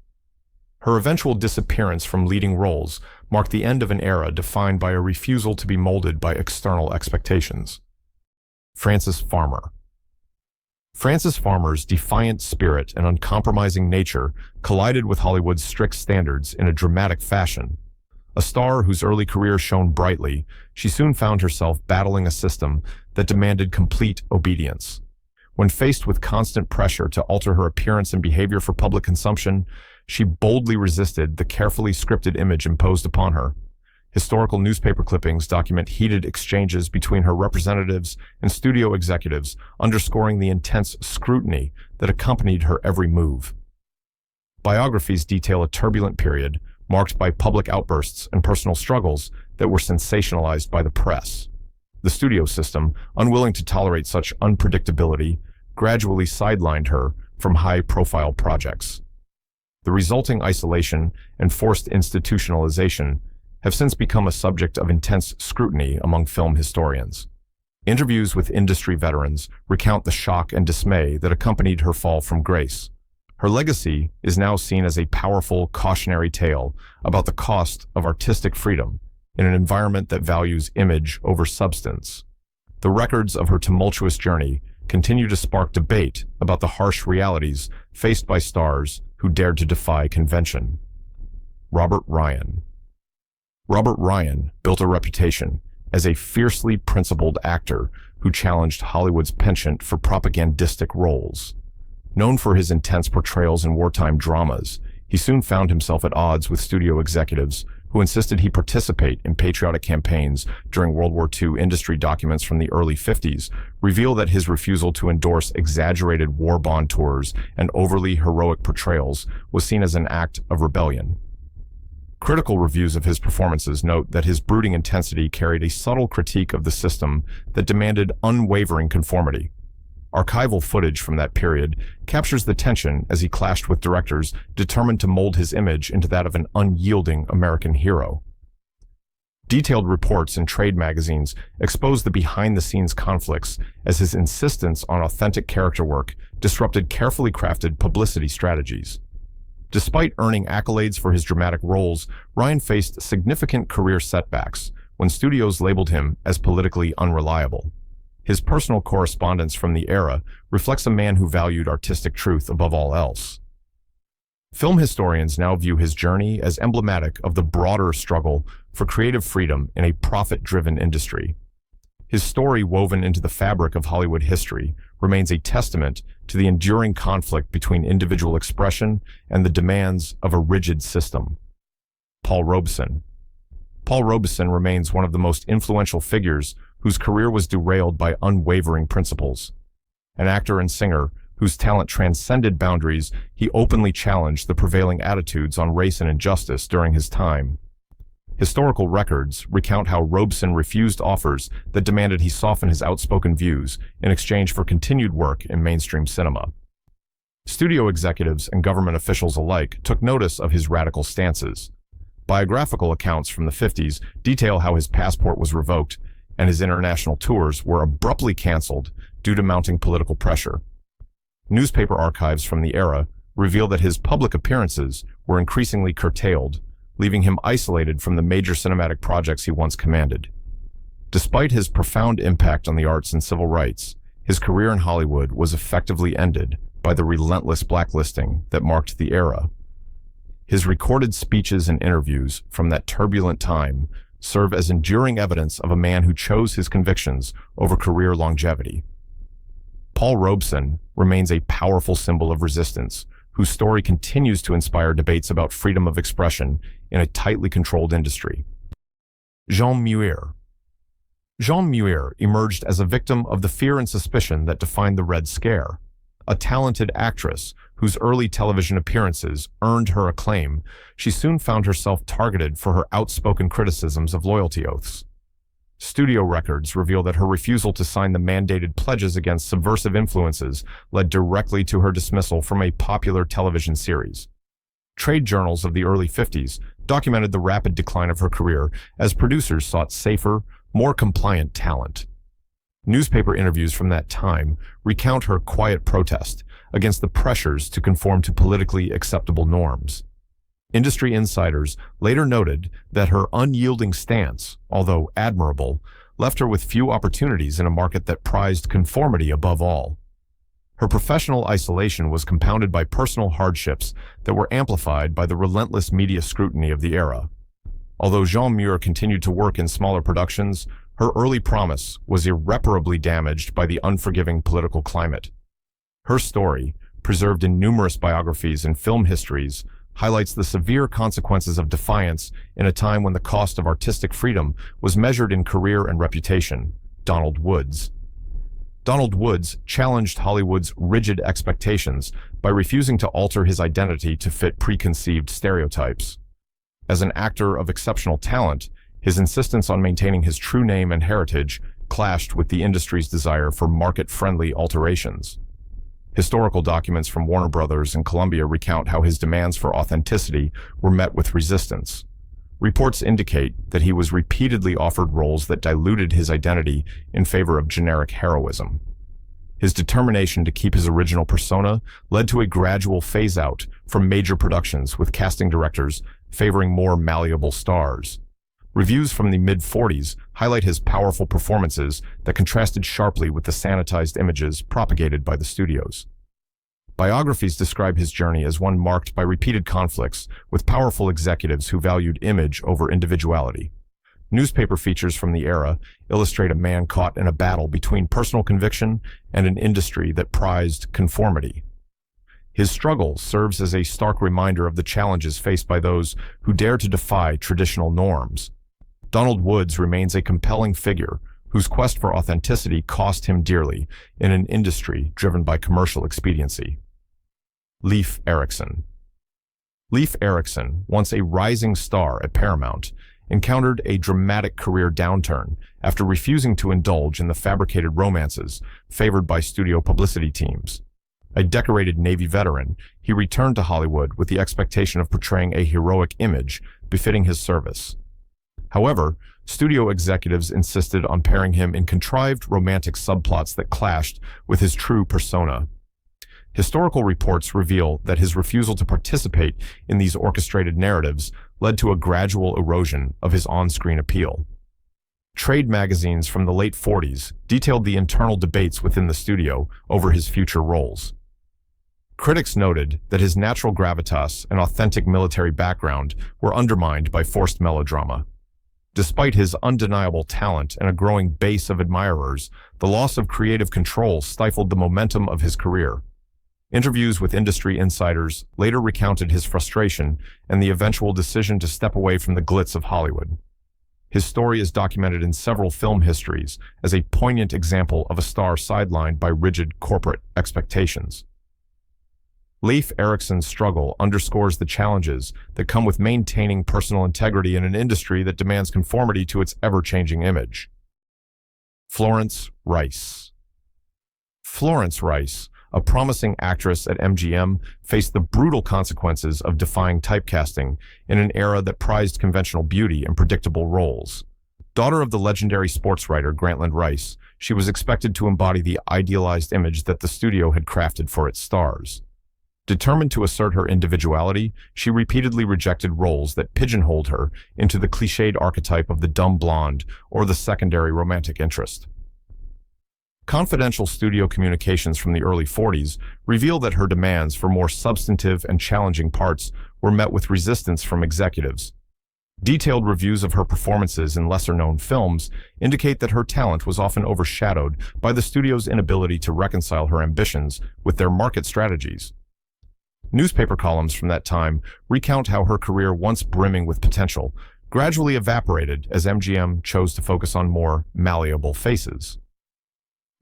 Her eventual disappearance from leading roles marked the end of an era defined by a refusal to be molded by external expectations. Frances Farmer. Frances Farmer's defiant spirit and uncompromising nature collided with Hollywood's strict standards in a dramatic fashion. A star whose early career shone brightly, she soon found herself battling a system that demanded complete obedience. When faced with constant pressure to alter her appearance and behavior for public consumption, she boldly resisted the carefully scripted image imposed upon her. Historical newspaper clippings document heated exchanges between her representatives and studio executives, underscoring the intense scrutiny that accompanied her every move. Biographies detail a turbulent period, marked by public outbursts and personal struggles that were sensationalized by the press. The studio system, unwilling to tolerate such unpredictability, gradually sidelined her from high-profile projects. The resulting isolation and forced institutionalization have since become a subject of intense scrutiny among film historians. Interviews with industry veterans recount the shock and dismay that accompanied her fall from grace. Her legacy is now seen as a powerful cautionary tale about the cost of artistic freedom in an environment that values image over substance. The records of her tumultuous journey continue to spark debate about the harsh realities faced by stars who dared to defy convention. Robert Ryan. Robert Ryan built a reputation as a fiercely principled actor who challenged Hollywood's penchant for propagandistic roles. Known for his intense portrayals in wartime dramas, he soon found himself at odds with studio executives who insisted he participate in patriotic campaigns during World War II. Industry documents from the early 50s reveal that his refusal to endorse exaggerated war bond tours and overly heroic portrayals was seen as an act of rebellion. Critical reviews of his performances note that his brooding intensity carried a subtle critique of the system that demanded unwavering conformity. Archival footage from that period captures the tension as he clashed with directors determined to mold his image into that of an unyielding American hero. Detailed reports in trade magazines expose the behind-the-scenes conflicts as his insistence on authentic character work disrupted carefully crafted publicity strategies. Despite earning accolades for his dramatic roles, Ryan faced significant career setbacks when studios labeled him as politically unreliable. His personal correspondence from the era reflects a man who valued artistic truth above all else. Film historians now view his journey as emblematic of the broader struggle for creative freedom in a profit-driven industry. His story, woven into the fabric of Hollywood history, remains a testament to the enduring conflict between individual expression and the demands of a rigid system. Paul Robeson. Paul Robeson remains one of the most influential figures whose career was derailed by unwavering principles. An actor and singer whose talent transcended boundaries, he openly challenged the prevailing attitudes on race and injustice during his time. Historical records recount how Robeson refused offers that demanded he soften his outspoken views in exchange for continued work in mainstream cinema. Studio executives and government officials alike took notice of his radical stances. Biographical accounts from the 50s detail how his passport was revoked and his international tours were abruptly canceled due to mounting political pressure. Newspaper archives from the era reveal that his public appearances were increasingly curtailed, leaving him isolated from the major cinematic projects he once commanded. Despite his profound impact on the arts and civil rights, his career in Hollywood was effectively ended by the relentless blacklisting that marked the era. His recorded speeches and interviews from that turbulent time serve as enduring evidence of a man who chose his convictions over career longevity. Paul Robeson remains a powerful symbol of resistance, whose story continues to inspire debates about freedom of expression in a tightly controlled industry. Jean Muir. Jean Muir emerged as a victim of the fear and suspicion that defined the Red Scare. A talented actress whose early television appearances earned her acclaim, she soon found herself targeted for her outspoken criticisms of loyalty oaths. Studio records reveal that her refusal to sign the mandated pledges against subversive influences led directly to her dismissal from a popular television series. Trade journals of the early 50s documented the rapid decline of her career as producers sought safer, more compliant talent. Newspaper interviews from that time recount her quiet protest against the pressures to conform to politically acceptable norms. Industry insiders later noted that her unyielding stance, although admirable, left her with few opportunities in a market that prized conformity above all. Her professional isolation was compounded by personal hardships that were amplified by the relentless media scrutiny of the era. Although Jean Muir continued to work in smaller productions, her early promise was irreparably damaged by the unforgiving political climate. Her story, preserved in numerous biographies and film histories, highlights the severe consequences of defiance in a time when the cost of artistic freedom was measured in career and reputation. Donald Woods. Donald Woods challenged Hollywood's rigid expectations by refusing to alter his identity to fit preconceived stereotypes. As an actor of exceptional talent, his insistence on maintaining his true name and heritage clashed with the industry's desire for market-friendly alterations. Historical documents from Warner Brothers and Columbia recount how his demands for authenticity were met with resistance. Reports indicate that he was repeatedly offered roles that diluted his identity in favor of generic heroism. His determination to keep his original persona led to a gradual phase-out from major productions, with casting directors favoring more malleable stars. Reviews from the mid-40s highlight his powerful performances that contrasted sharply with the sanitized images propagated by the studios. Biographies describe his journey as one marked by repeated conflicts with powerful executives who valued image over individuality. Newspaper features from the era illustrate a man caught in a battle between personal conviction and an industry that prized conformity. His struggle serves as a stark reminder of the challenges faced by those who dare to defy traditional norms. Donald Woods remains a compelling figure whose quest for authenticity cost him dearly in an industry driven by commercial expediency. Leif Erickson. Leif Erickson, once a rising star at Paramount, encountered a dramatic career downturn after refusing to indulge in the fabricated romances favored by studio publicity teams. A decorated Navy veteran, he returned to Hollywood with the expectation of portraying a heroic image befitting his service. However, studio executives insisted on pairing him in contrived romantic subplots that clashed with his true persona. Historical reports reveal that his refusal to participate in these orchestrated narratives led to a gradual erosion of his on-screen appeal. Trade magazines from the late 40s detailed the internal debates within the studio over his future roles. Critics noted that his natural gravitas and authentic military background were undermined by forced melodrama. Despite his undeniable talent and a growing base of admirers, the loss of creative control stifled the momentum of his career. Interviews with industry insiders later recounted his frustration and the eventual decision to step away from the glitz of Hollywood. His story is documented in several film histories as a poignant example of a star sidelined by rigid corporate expectations. Leif Erickson's struggle underscores the challenges that come with maintaining personal integrity in an industry that demands conformity to its ever-changing image. Florence Rice. Florence Rice a promising actress at MGM faced the brutal consequences of defying typecasting in an era that prized conventional beauty and predictable roles. Daughter of the legendary sports writer Grantland Rice, she was expected to embody the idealized image that the studio had crafted for its stars. Determined to assert her individuality, she repeatedly rejected roles that pigeonholed her into the cliched archetype of the dumb blonde or the secondary romantic interest. Confidential studio communications from the early 40s reveal that her demands for more substantive and challenging parts were met with resistance from executives. Detailed reviews of her performances in lesser-known films indicate that her talent was often overshadowed by the studio's inability to reconcile her ambitions with their market strategies. Newspaper columns from that time recount how her career, once brimming with potential, gradually evaporated as MGM chose to focus on more malleable faces.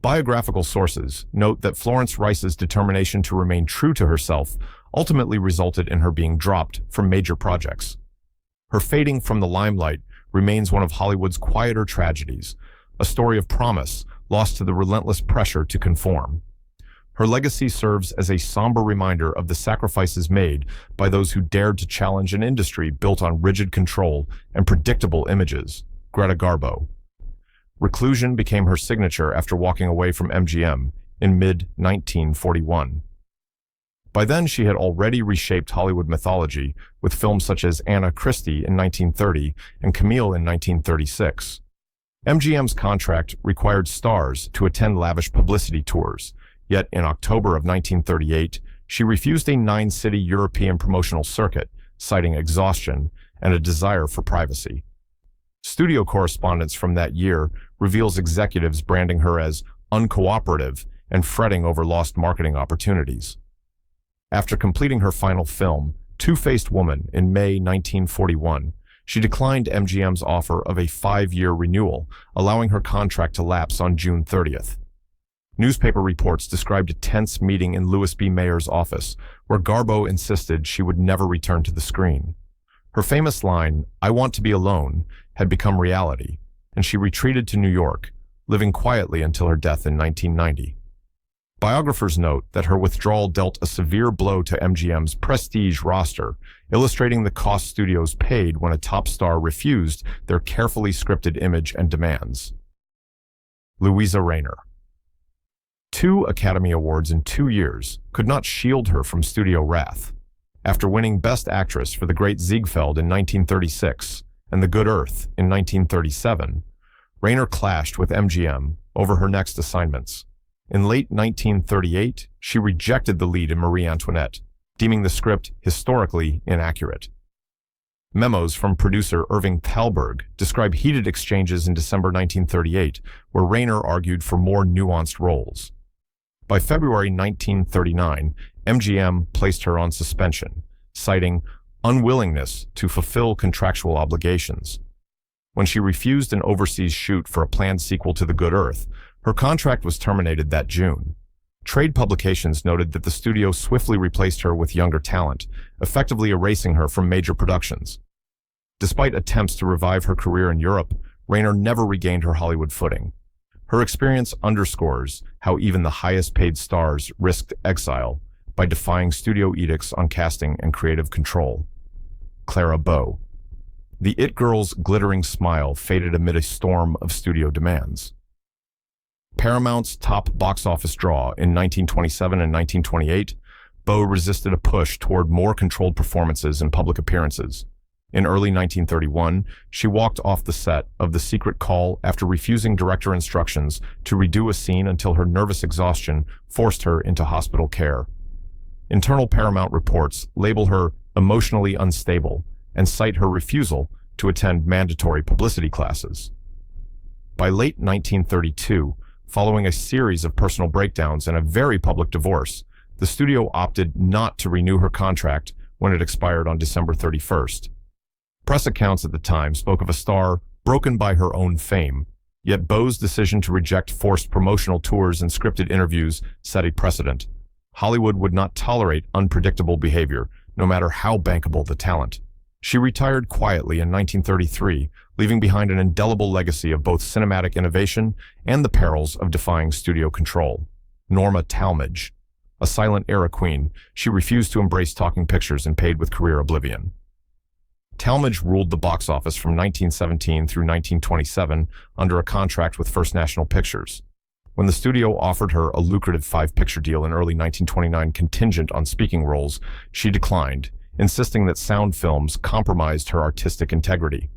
Biographical sources note that Florence Rice's determination to remain true to herself ultimately resulted in her being dropped from major projects. Her fading from the limelight remains one of Hollywood's quieter tragedies, a story of promise lost to the relentless pressure to conform. Her legacy serves as a somber reminder of the sacrifices made by those who dared to challenge an industry built on rigid control and predictable images. Greta Garbo. Reclusion became her signature after walking away from MGM in mid-1941. By then, she had already reshaped Hollywood mythology with films such as Anna Christie in 1930 and Camille in 1936. MGM's contract required stars to attend lavish publicity tours, yet in October of 1938, she refused a 9-city European promotional circuit, citing exhaustion and a desire for privacy. Studio correspondence from that year reveals executives branding her as uncooperative and fretting over lost marketing opportunities. After completing her final film, Two-Faced Woman, in May 1941, she declined MGM's offer of a 5-year renewal, allowing her contract to lapse on June 30th. Newspaper reports described a tense meeting in Louis B. Mayer's office, where Garbo insisted she would never return to the screen. Her famous line, "I want to be alone," had become reality, and she retreated to New York, living quietly until her death in 1990. Biographers note that her withdrawal dealt a severe blow to MGM's prestige roster, illustrating the cost studios paid when a top star refused their carefully scripted image and demands. Luise Rainer. 2 Academy Awards in 2 years could not shield her from studio wrath. After winning Best Actress for The Great Ziegfeld in 1936 and The Good Earth in 1937, Rainer clashed with MGM over her next assignments. In late 1938, she rejected the lead in Marie Antoinette, deeming the script historically inaccurate. Memos from producer Irving Thalberg describe heated exchanges in December 1938, where Rainer argued for more nuanced roles. By February 1939, MGM placed her on suspension, citing unwillingness to fulfill contractual obligations. When she refused an overseas shoot for a planned sequel to The Good Earth, her contract was terminated that June. Trade publications noted that the studio swiftly replaced her with younger talent, effectively erasing her from major productions. Despite attempts to revive her career in Europe, Rainer never regained her Hollywood footing. Her experience underscores how even the highest-paid stars risked exile by defying studio edicts on casting and creative control. Clara Bow. The It Girl's glittering smile faded amid a storm of studio demands. Paramount's top box office draw in 1927 and 1928, Bow resisted a push toward more controlled performances and public appearances. In early 1931, she walked off the set of The Secret Call after refusing director instructions to redo a scene until her nervous exhaustion forced her into hospital care. Internal Paramount reports label her emotionally unstable and cite her refusal to attend mandatory publicity classes. By late 1932, following a series of personal breakdowns and a very public divorce, the studio opted not to renew her contract when it expired on December 31st. Press accounts at the time spoke of a star broken by her own fame, yet Bow's decision to reject forced promotional tours and scripted interviews set a precedent. Hollywood would not tolerate unpredictable behavior, no matter how bankable the talent. She retired quietly in 1933, leaving behind an indelible legacy of both cinematic innovation and the perils of defying studio control. Norma Talmadge. A silent era queen, she refused to embrace talking pictures and paid with career oblivion. Talmadge ruled the box office from 1917 through 1927 under a contract with First National Pictures. When the studio offered her a lucrative 5-picture deal in early 1929 contingent on speaking roles, she declined, insisting that sound films compromised her artistic integrity.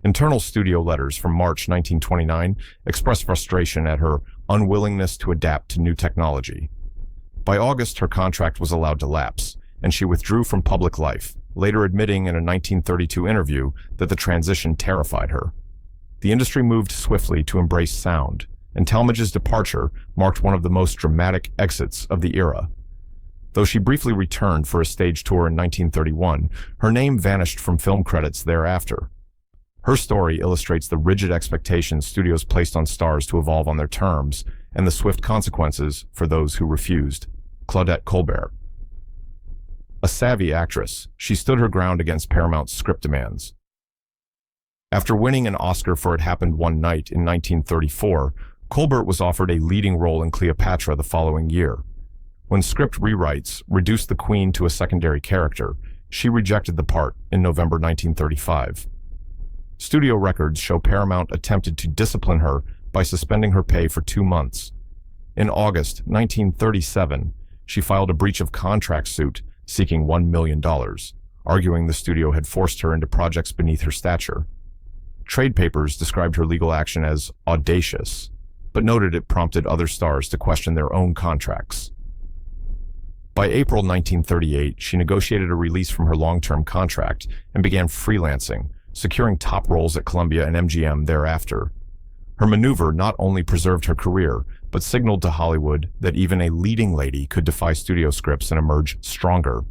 Internal studio letters from March 1929 expressed frustration at her unwillingness to adapt to new technology. By August, her contract was allowed to lapse, and she withdrew from public life, later admitting in a 1932 interview that the transition terrified her. The industry moved swiftly to embrace sound, and Talmadge's departure marked one of the most dramatic exits of the era. Though she briefly returned for a stage tour in 1931, her name vanished from film credits thereafter. Her story illustrates the rigid expectations studios placed on stars to evolve on their terms, and the swift consequences for those who refused. Claudette Colbert. A savvy actress, she stood her ground against Paramount's script demands. After winning an Oscar for It Happened One Night in 1934, Colbert was offered a leading role in Cleopatra the following year. When script rewrites reduced the Queen to a secondary character, she rejected the part in November 1935. Studio records show Paramount attempted to discipline her by suspending her pay for 2 months. In August 1937, she filed a breach of contract suit seeking $1 million, arguing the studio had forced her into projects beneath her stature. Trade papers described her legal action as audacious, but noted it prompted other stars to question their own contracts. By April 1938, she negotiated a release from her long-term contract and began freelancing, securing top roles at Columbia and MGM thereafter. Her maneuver not only preserved her career, but signaled to Hollywood that even a leading lady could defy studio scripts and emerge stronger.